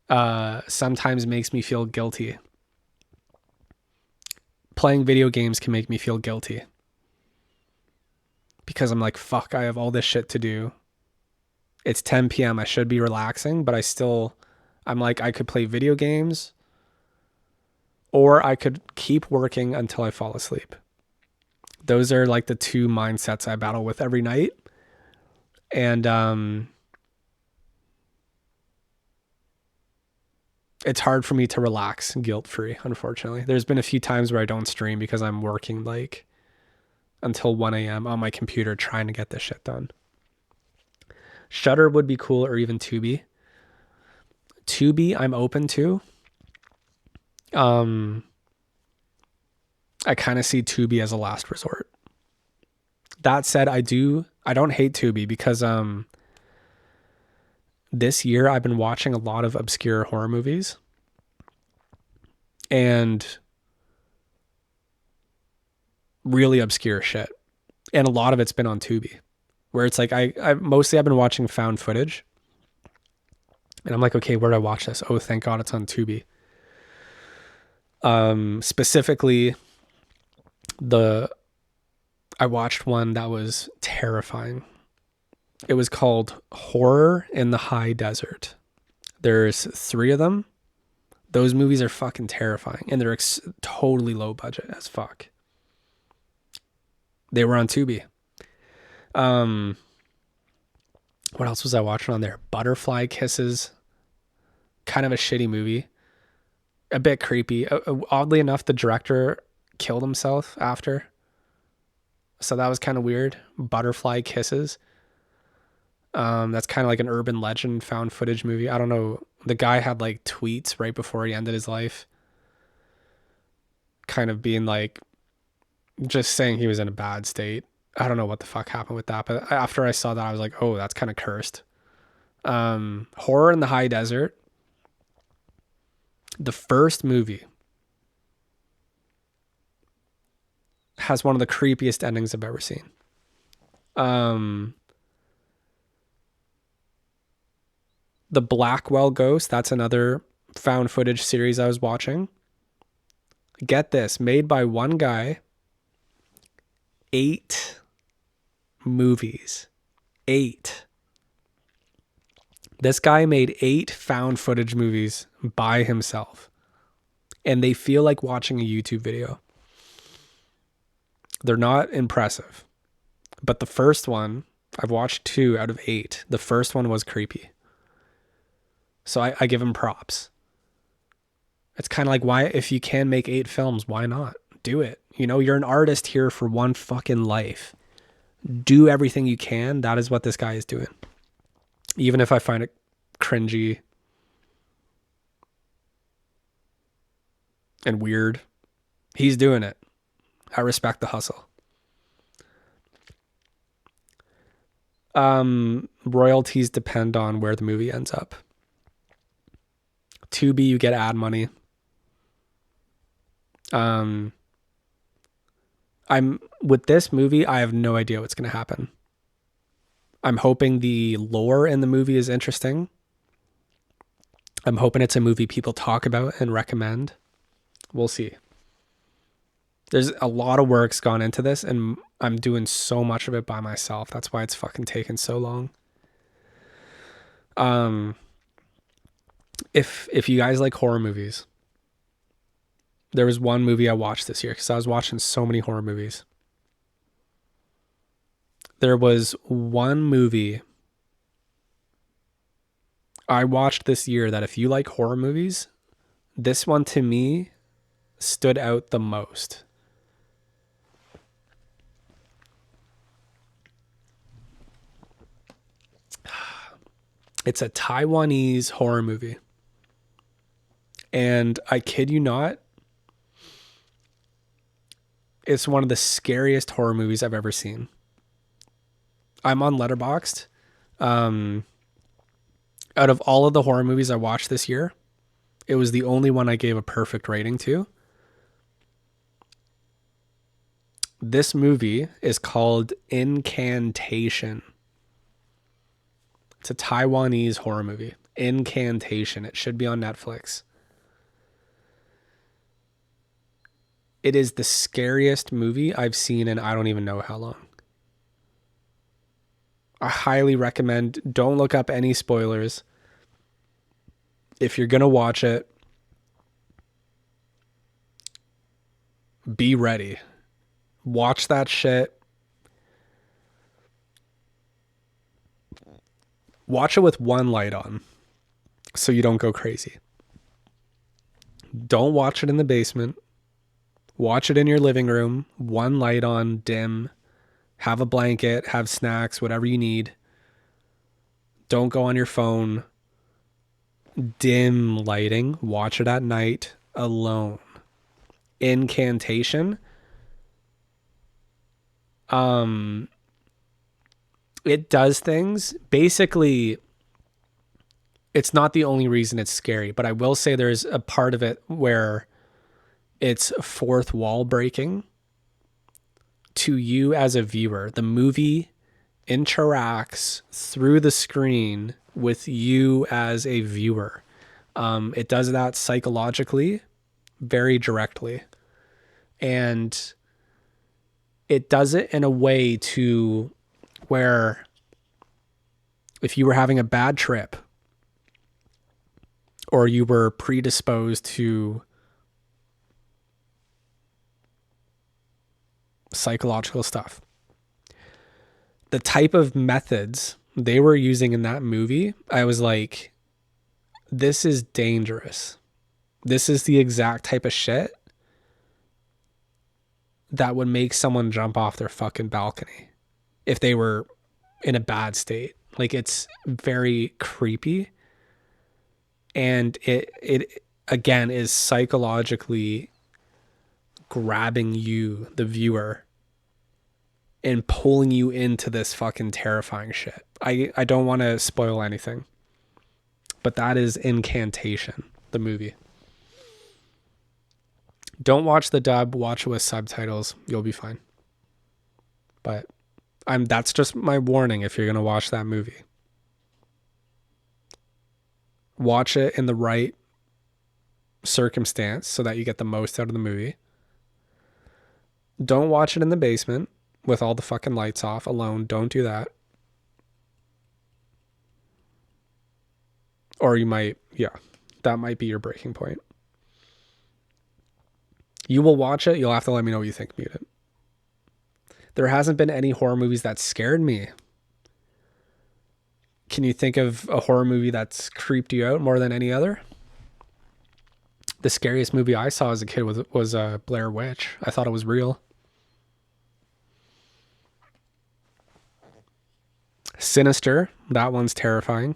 sometimes makes me feel guilty. Playing video games can make me feel guilty. Because I'm like, fuck, I have all this shit to do. It's 10 p.m. I should be relaxing, but I'm like, I could play video games, or I could keep working until I fall asleep. Those are like the two mindsets I battle with every night. And it's hard for me to relax guilt-free, unfortunately. There's been a few times where I don't stream because I'm working like until 1 a.m. on my computer trying to get this shit done. Shudder would be cool, or even Tubi. Tubi, I'm open to. I kind of see Tubi as a last resort. That said, I don't hate Tubi, because this year I've been watching a lot of obscure horror movies. And really obscure shit. And a lot of it's been on Tubi, where it's like I've been watching found footage. And I'm like, okay, where do I watch this? Oh, thank God it's on Tubi. Specifically, I watched one that was terrifying. It was called Horror in the High Desert. There's 3 of them. Those movies are fucking terrifying, and they're totally low budget as fuck. They were on Tubi. What else was I watching on there? Butterfly Kisses. Kind of a shitty movie. A bit creepy. Oddly enough, the director killed himself after. So that was kind of weird. Butterfly Kisses. That's kind of like an urban legend found footage movie. I don't know. The guy had like tweets right before he ended his life, kind of being like, just saying he was in a bad state. I don't know what the fuck happened with that, but after I saw that, I was like, oh, that's kind of cursed. Horror in the High Desert. The first movie has one of the creepiest endings I've ever seen. The Blackwell Ghost, that's another found footage series I was watching. Get this, made by one guy, 8 movies. 8. This guy made 8 found footage movies by himself. And they feel like watching a YouTube video. They're not impressive. But the first one, I've watched 2 out of 8. The first one was creepy. So I give him props. It's kind of like, why, if you can make 8 films, why not? Do it. You know, you're an artist here for one fucking life. Do everything you can. That is what this guy is doing. Even if I find it cringy and weird, he's doing it. I respect the hustle. Royalties depend on where the movie ends up. Tubi, you get ad money. With this movie, I have no idea what's going to happen. I'm hoping the lore in the movie is interesting. I'm hoping it's a movie people talk about and recommend. We'll see. There's a lot of work's gone into this, and I'm doing so much of it by myself. That's why it's fucking taken so long. If you guys like horror movies, there was one movie I watched this year because I was watching so many horror movies. There was one movie I watched this year that if you like horror movies, this one to me stood out the most. It's a Taiwanese horror movie. And I kid you not, it's one of the scariest horror movies I've ever seen. I'm on Letterboxd. Out of all of the horror movies I watched this year, it was the only one I gave a perfect rating to. This movie is called Incantation. It's a Taiwanese horror movie. Incantation. It should be on Netflix. It is the scariest movie I've seen in I don't even know how long. I highly recommend. Don't look up any spoilers. If you're going to watch it, be ready. Watch that shit. Watch it with one light on so you don't go crazy. Don't watch it in the basement. Watch it in your living room. One light on, dim. Have a blanket, have snacks, whatever you need. Don't go on your phone. Dim lighting. Watch it at night alone. Incantation. It does things. Basically, it's not the only reason it's scary, but I will say there's a part of it where it's fourth wall breaking to you as a viewer. The movie interacts through the screen with you as a viewer. It does that psychologically, very directly. And it does it in a way to where if you were having a bad trip or you were predisposed to psychological stuff, the type of methods they were using in that movie, I was like, this is dangerous. This is the exact type of shit that would make someone jump off their fucking balcony if they were in a bad state. Like, it's very creepy. And it again is psychologically grabbing you, the viewer, and pulling you into this fucking terrifying shit. I don't want to spoil anything, but that is Incantation, the movie. Don't watch the dub, watch it with subtitles. You'll be fine. But that's just my warning if you're going to watch that movie. Watch it in the right circumstance so that you get the most out of the movie. Don't watch it in the basement with all the fucking lights off alone. Don't do that. Or you might, that might be your breaking point. You will watch it. You'll have to let me know what you think, Mutant. There hasn't been any horror movies that scared me. Can you think of a horror movie that's creeped you out more than any other? The scariest movie I saw as a kid was Blair Witch. I thought it was real. Sinister, that one's terrifying.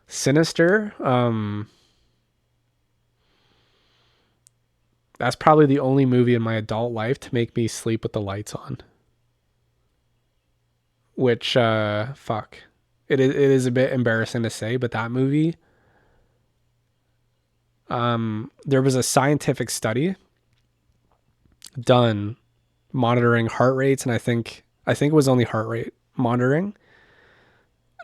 Sinister, that's probably the only movie in my adult life to make me sleep with the lights on. Which, fuck. It is a bit embarrassing to say, but that movie, there was a scientific study done monitoring heart rates, and I think it was only heart rate monitoring.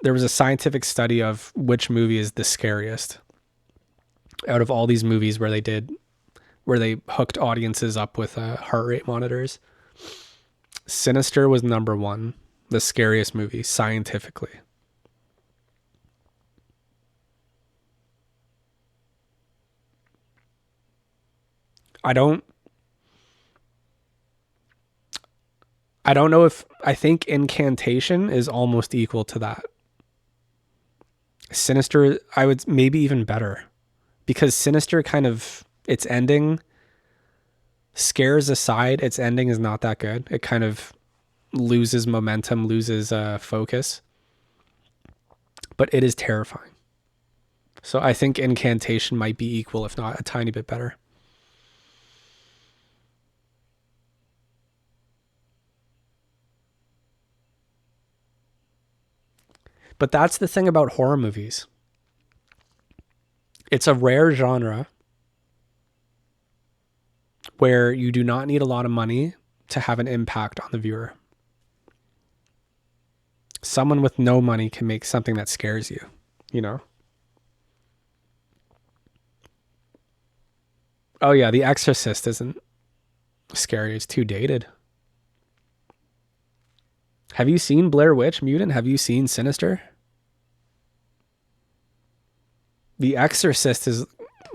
There was a scientific study of which movie is the scariest out of all these movies where they hooked audiences up with heart rate monitors. Sinister was number one, the scariest movie scientifically. I don't know if I think Incantation is almost equal to that. Sinister, I would maybe even better, because Sinister kind of, its ending, scares aside, its ending is not that good. It kind of loses momentum, loses focus, but it is terrifying. So I think Incantation might be equal, if not a tiny bit better. But that's the thing about horror movies. It's a rare genre where you do not need a lot of money to have an impact on the viewer. Someone with no money can make something that scares you, you know? Oh yeah, The Exorcist isn't scary. It's too dated. Have you seen Blair Witch, Mutant? Have you seen Sinister? The Exorcist is,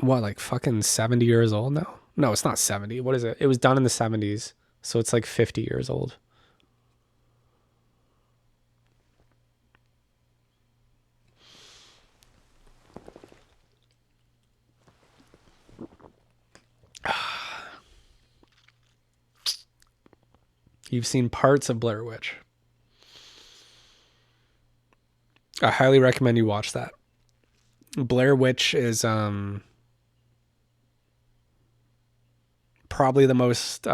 what, like fucking 70 years old now? No, it's not 70. What is it? It was done in the 70s. So it's like 50 years old. You've seen parts of Blair Witch. I highly recommend you watch that. Blair Witch is probably the most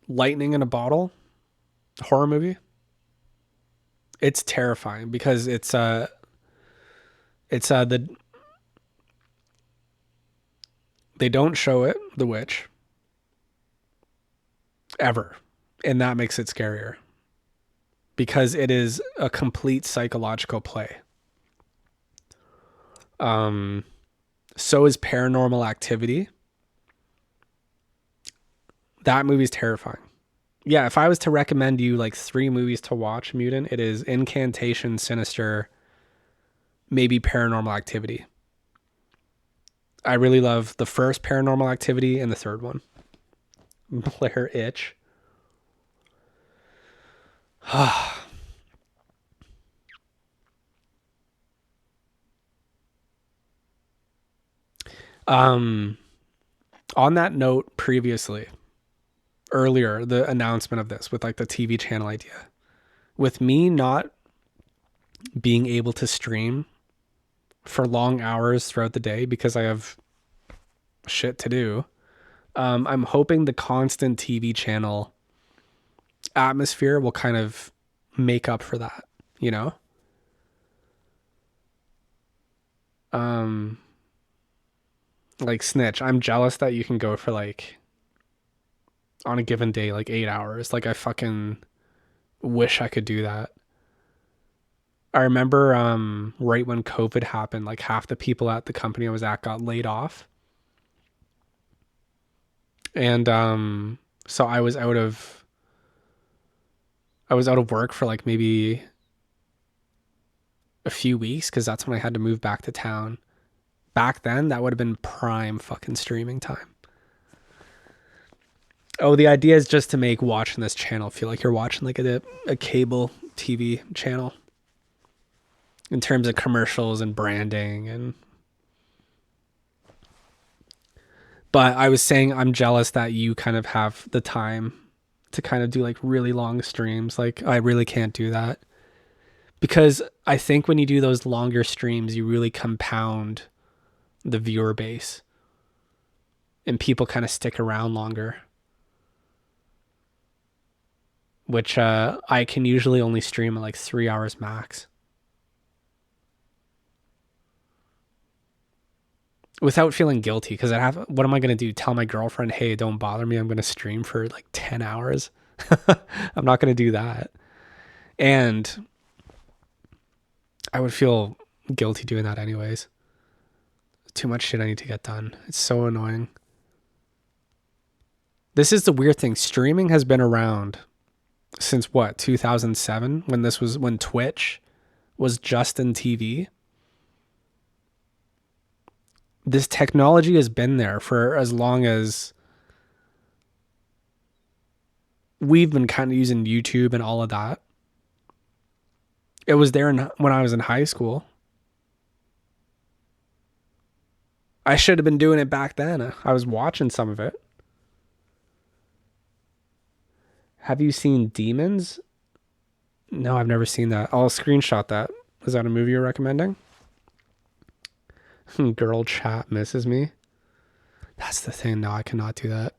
lightning in a bottle horror movie. It's terrifying because it's the they don't show it, the witch. ever. And that makes it scarier because it is a complete psychological play. So is Paranormal Activity. That movie's terrifying. Yeah, if I was to recommend you like 3 movies to watch, Mutant, it is Incantation, Sinister, maybe Paranormal Activity. I really love the first Paranormal Activity and the third one. Blair Itch. On that note, earlier, the announcement of this with like the TV channel idea, with me not being able to stream for long hours throughout the day because I have shit to do. I'm hoping the constant TV channel atmosphere will kind of make up for that, you know? Like Snitch, I'm jealous that you can go for like on a given day like 8 hours. Like I fucking wish I could do that. I remember right when COVID happened, like half the people at the company I was at got laid off. And so I was out of work for like maybe a few weeks because that's when I had to move back to town. Back then, that would have been prime fucking streaming time. Oh, the idea is just to make watching this channel feel like you're watching like a cable TV channel in terms of commercials and branding and. But I was saying I'm jealous that you kind of have the time to kind of do like really long streams. Like I really can't do that because I think when you do those longer streams, you really compound the viewer base and people kind of stick around longer, which I can usually only stream at like 3 hours max without feeling guilty. Because what am I going to do? Tell my girlfriend, hey, don't bother me. I'm going to stream for like 10 hours. I'm not going to do that. And I would feel guilty doing that anyways. Too much shit I need to get done. It's so annoying. This is the weird thing. Streaming has been around since what, 2007, when Twitch was just in TV. This technology has been there for as long as we've been kind of using YouTube and all of that. It was there when I was in high school. I should have been doing it back then. I was watching some of it. Have you seen Demons? No, I've never seen that. I'll screenshot that. Is that a movie you're recommending? Girl chat misses me. That's the thing. No, I cannot do that.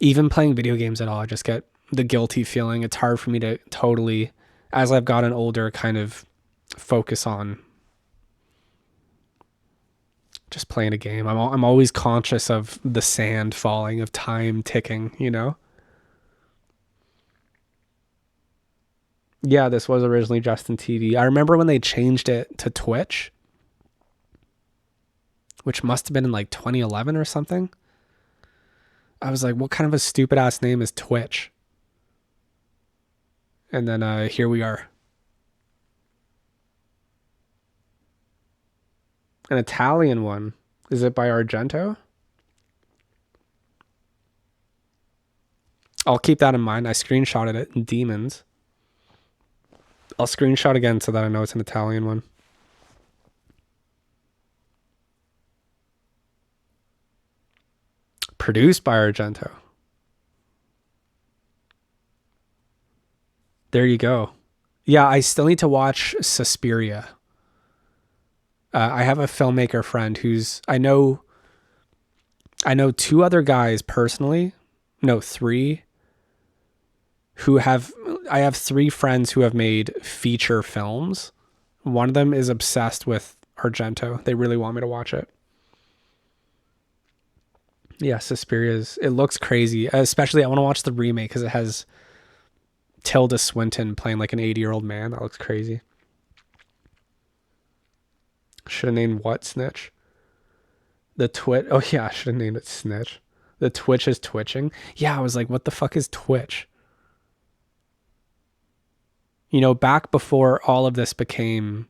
Even playing video games at all, I just get the guilty feeling. It's hard for me to totally, as I've gotten older, kind of focus on just playing a game. I'm always conscious of the sand falling, of time ticking, you know? Yeah, this was originally just in TV. I remember when they changed it to Twitch, which must have been in like 2011 or something. I was like, what kind of a stupid ass name is Twitch? And then here we are. An Italian one. Is it by Argento? I'll keep that in mind. I screenshotted it in Demons. I'll screenshot again so that I know it's an Italian one. Produced by Argento. There you go. Yeah, I still need to watch Suspiria. I have a filmmaker friend I know 2 other guys personally. No, 3. I have 3 friends who have made feature films. One of them is obsessed with Argento. They really want me to watch it. Yeah, Suspiria's. It looks crazy. Especially, I want to watch the remake because it has Tilda Swinton playing like an 80-year-old man. That looks crazy. Should have named what Snitch? The Twitch. Oh yeah, I should have named it Snitch. The Twitch is twitching. Yeah, I was like, what the fuck is Twitch? You know, back before all of this became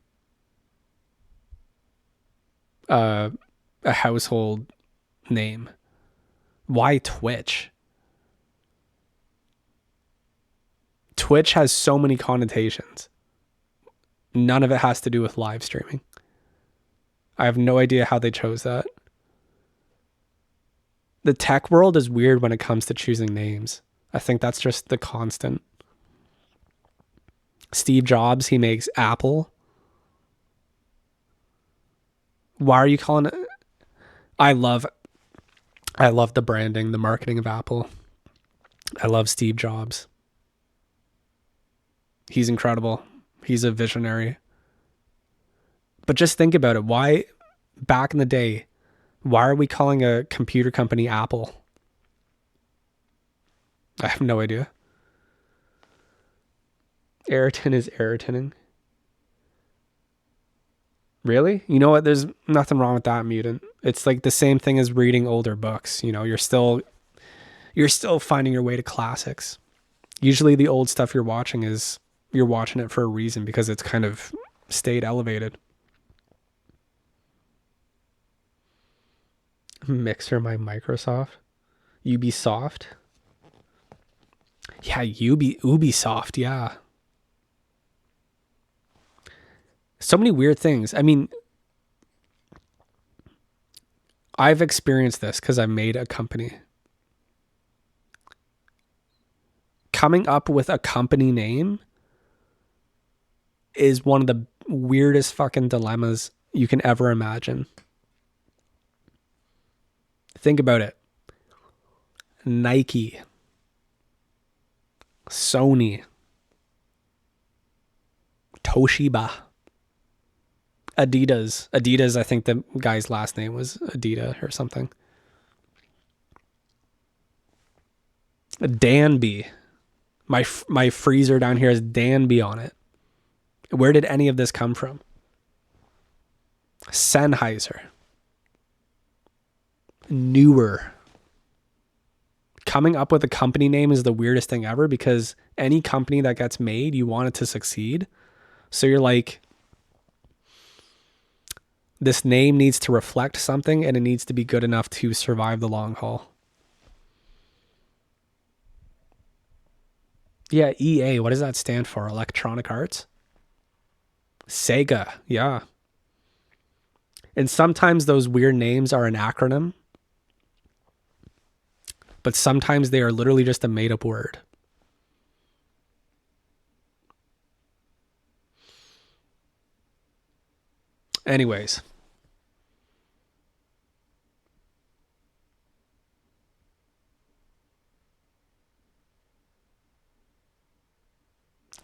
a household name, why Twitch? Twitch has so many connotations. None of it has to do with live streaming. I have no idea how they chose that. The tech world is weird when it comes to choosing names. I think that's just the constant. Steve Jobs, he makes Apple. Why are you calling it? I love the branding, the marketing of Apple. I love Steve Jobs. He's incredible. He's a visionary. But just think about it. Why, back in the day, why are we calling a computer company Apple? I have no idea. Ayrton is Ayrtoning. Really? You know what? There's nothing wrong with that, Mutant. It's like the same thing as reading older books. You know, you're still finding your way to classics. Usually the old stuff you're watching it for a reason because it's kind of stayed elevated. Mixer by Microsoft. Ubisoft. Yeah, Ubisoft, yeah. So many weird things. I mean, I've experienced this because I made a company. Coming up with a company name is one of the weirdest fucking dilemmas you can ever imagine. Think about it. Nike, Sony, Toshiba, Adidas, I think the guy's last name was Adidas or something. Danby. My freezer down here has Danby on it. Where did any of this come from? Sennheiser. Newer. Coming up with a company name is the weirdest thing ever because any company that gets made, you want it to succeed. So you're like, this name needs to reflect something and it needs to be good enough to survive the long haul. Yeah, EA, what does that stand for? Electronic Arts? Sega, yeah. And sometimes those weird names are an acronym, but sometimes they are literally just a made-up word. Anyways.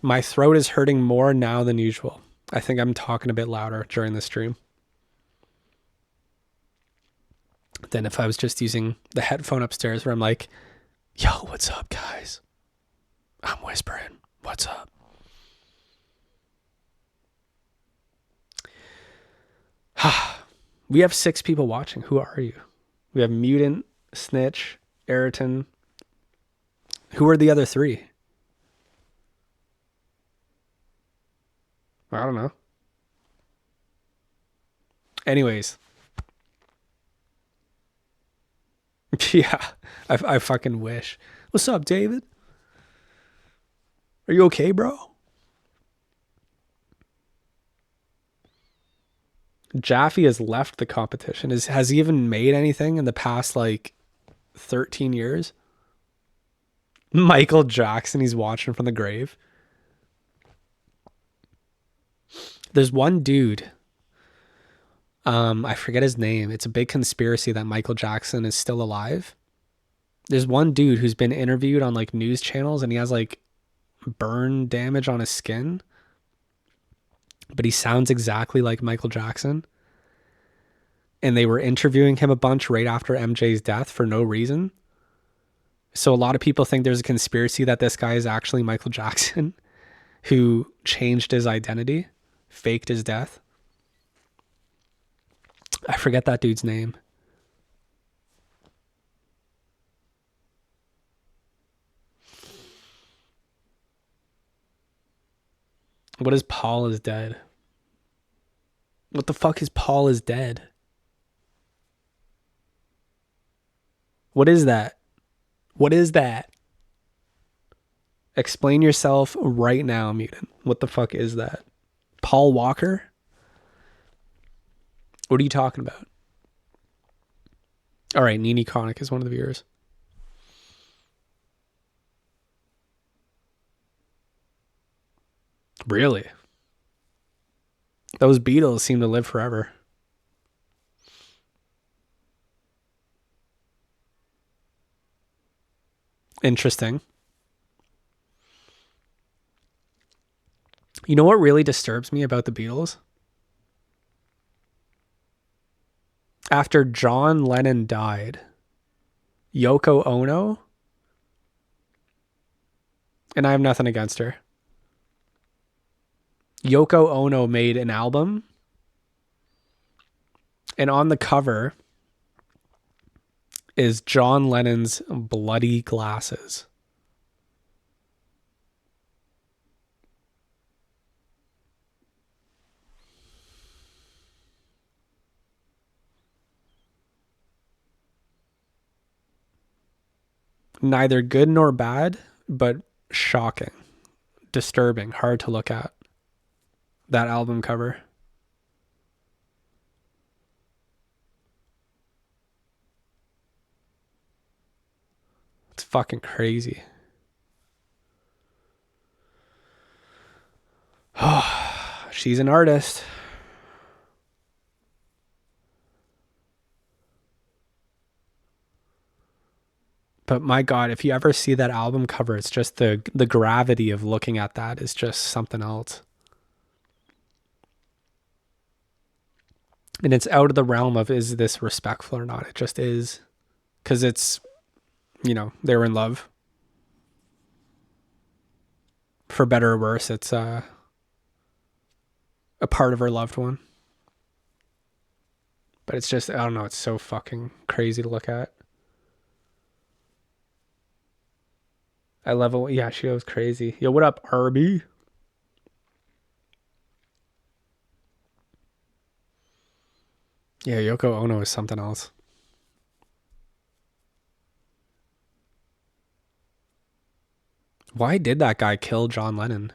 My throat is hurting more now than usual. I think I'm talking a bit louder during the stream than if I was just using the headphone upstairs where I'm like, yo, what's up, guys? I'm whispering, what's up? We have 6 people watching. Who are you? We have Mutant, Snitch, Ayrton. Who are the other 3? I don't know. Anyways. Yeah, I fucking wish. What's up, David? Are you okay, bro? Jaffe has left the competition. Has he even made anything in the past, like, 13 years? Michael Jackson, he's watching from the grave. There's one dude. I forget his name. It's a big conspiracy that Michael Jackson is still alive. There's one dude who's been interviewed on like news channels and he has like burn damage on his skin, but he sounds exactly like Michael Jackson. and they were interviewing him a bunch right after MJ's death for no reason. So a lot of people think there's a conspiracy that this guy is actually Michael Jackson who changed his identity, faked his death. I forget that dude's name. What is Paul is dead? What the fuck is Paul is dead? What is that? What is that? Explain yourself right now, mutant. What the fuck is that? Paul Walker? What are you talking about? All right, Nini Chronic is one of the viewers. Really? Those Beatles seem to live forever. Interesting. You know what really disturbs me about the Beatles? After John Lennon died, Yoko Ono, and I have nothing against her, Yoko Ono made an album, and on the cover is John Lennon's bloody glasses. Neither good nor bad, but shocking, disturbing, hard to look at. That album cover. It's fucking crazy. She's an artist. But my God, if you ever see that album cover, it's just the gravity of looking at that is just something else. And it's out of the realm of, is this respectful or not? It just is. Because it's, you know, they were in love. For better or worse, it's a part of her loved one. But it's just, I don't know, it's so fucking crazy to look at. I love it. Yeah, she goes crazy. Yo, what up, RB? Yeah, Yoko Ono is something else. Why did that guy kill John Lennon?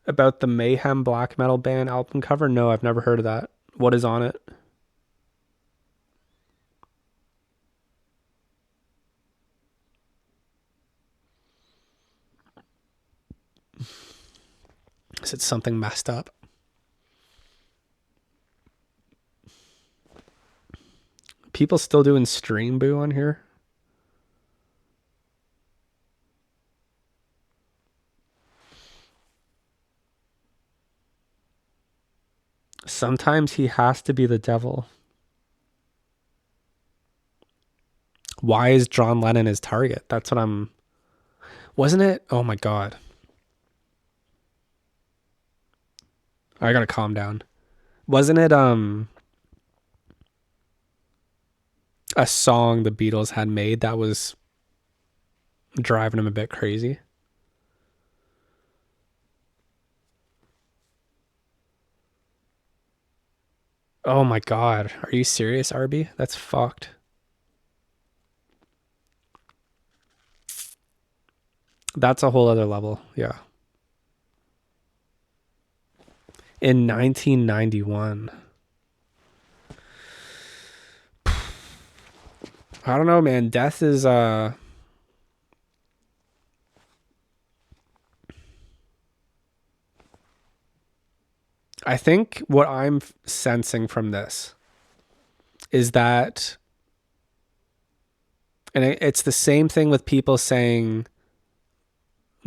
About the Mayhem black metal band album cover? No, I've never heard of that. What is on it? Is it something messed up? People still doing stream boo on here? Sometimes he has to be the devil. Why is John Lennon his target? That's what I'm... Wasn't it? Oh my God. I gotta calm down. Wasn't it a song the Beatles had made that was driving him a bit crazy? Oh my God. Are you serious, RB? That's fucked. That's a whole other level. Yeah. In 1991. I don't know, man. Death is I think what I'm sensing from this is that, and it's the same thing with people saying,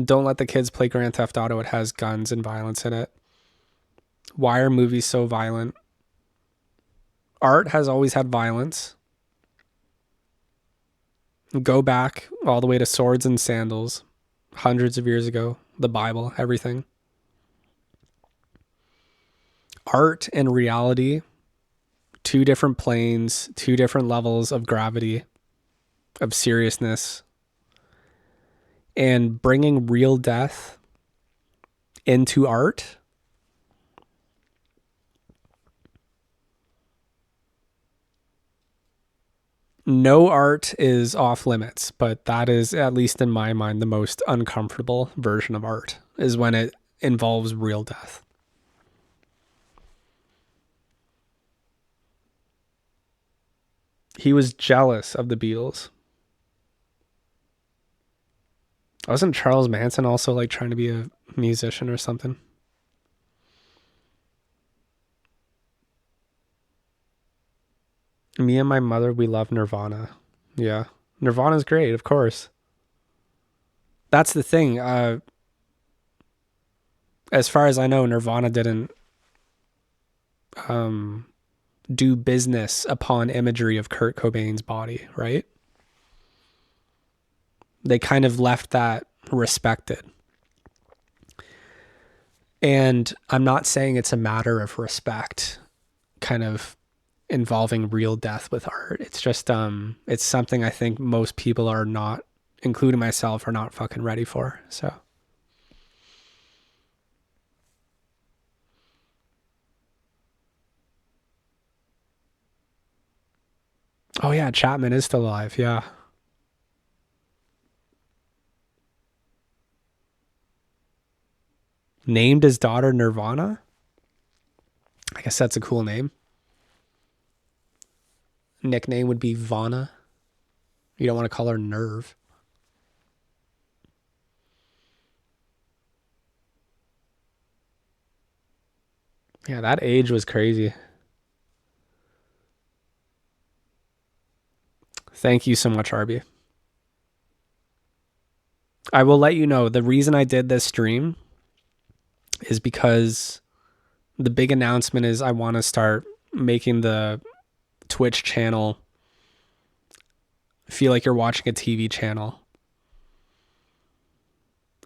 don't let the kids play Grand Theft Auto. It has guns and violence in it. Why are movies so violent? Art has always had violence. Go back all the way to swords and sandals, hundreds of years ago, the Bible, everything. Art and reality, two different planes, two different levels of gravity, of seriousness, and bringing real death into art. No art is off limits, but that is, at least in my mind, the most uncomfortable version of art, is when it involves real death. He was jealous of the Beatles. Wasn't Charles Manson also like trying to be a musician or something? Me and my mother, we love Nirvana. Yeah. Nirvana's great, of course. That's the thing. As far as I know, Nirvana didn't um, do business upon imagery of Kurt Cobain's body, right? They kind of left that respected. And I'm not saying it's a matter of respect, kind of involving real death with art. It's just it's something I think most people are not, including myself, are not fucking ready for. So oh yeah, Chapman is still alive. Yeah. Named his daughter Nirvana. I guess that's a cool name. Nickname would be Vana. You don't want to call her Nerve. Yeah, that age was crazy. Thank you so much, Arby. I will let you know the reason I did this stream is because the big announcement is I want to start making the Twitch channel feel like you're watching a TV channel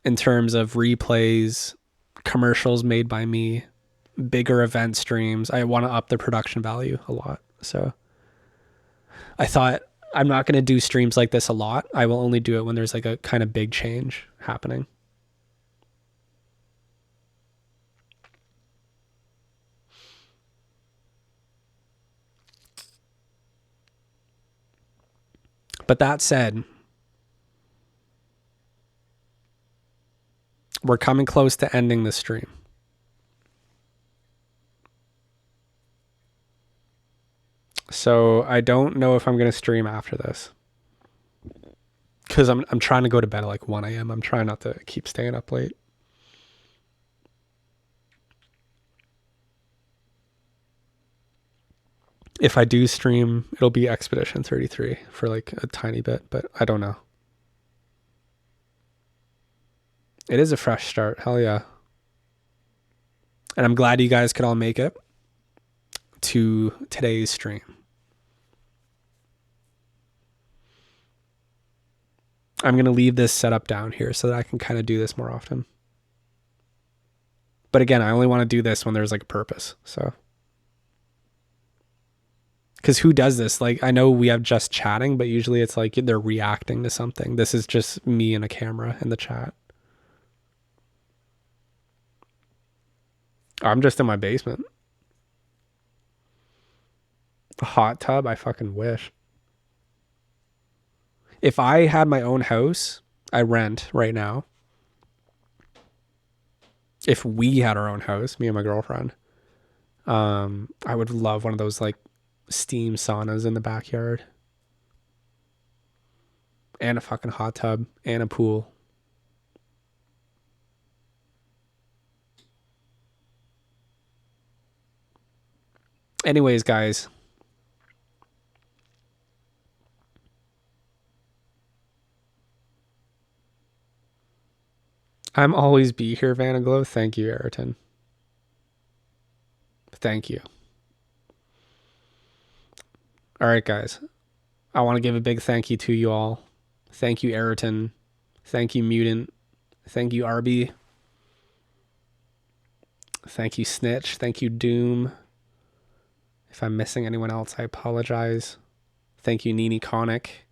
in terms of replays, commercials made by me, bigger event streams. I want to up the production value a lot. So I thought I'm not going to do streams like this a lot. I will only do it when there's like a kind of big change happening. But that said, we're coming close to ending the stream. So I don't know if I'm going to stream after this. Because I'm trying to go to bed at like 1 a.m. I'm trying not to keep staying up late. If I do stream, it'll be Expedition 33 for like a tiny bit, but I don't know. It is a fresh start. Hell yeah. And I'm glad you guys could all make it to today's stream. I'm going to leave this setup down here so that I can kind of do this more often. But again, I only want to do this when there's like a purpose. So, because who does this? Like, I know we have just chatting, but usually it's like they're reacting to something. This is just me and a camera in the chat. I'm just in my basement. A hot tub? I fucking wish. If I had my own house, I rent right now. If we had our own house, me and my girlfriend, I would love one of those like steam saunas in the backyard. And a fucking hot tub and a pool. Anyways, guys. I'm always be here, Vantaglow. Thank you, Ayrton. Thank you. All right, guys. I want to give a big thank you to you all. Thank you, Ayrton. Thank you, Mutant. Thank you, Arby. Thank you, Snitch. Thank you, Doom. If I'm missing anyone else, I apologize. Thank you, Nini Conic.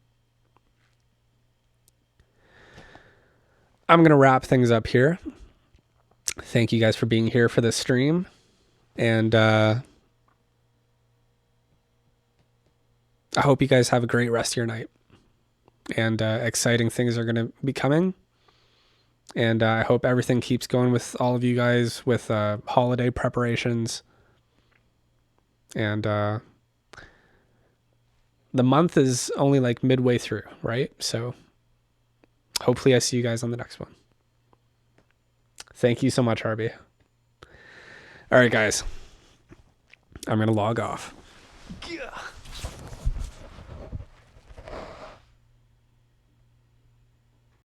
I'm going to wrap things up here. Thank you guys for being here for this stream. And I hope you guys have a great rest of your night. And exciting things are going to be coming. And I hope everything keeps going with all of you guys with holiday preparations. And the month is only like midway through, right? So hopefully I see you guys on the next one. Thank you so much, Harvey. All right, guys. I'm going to log off. Yeah.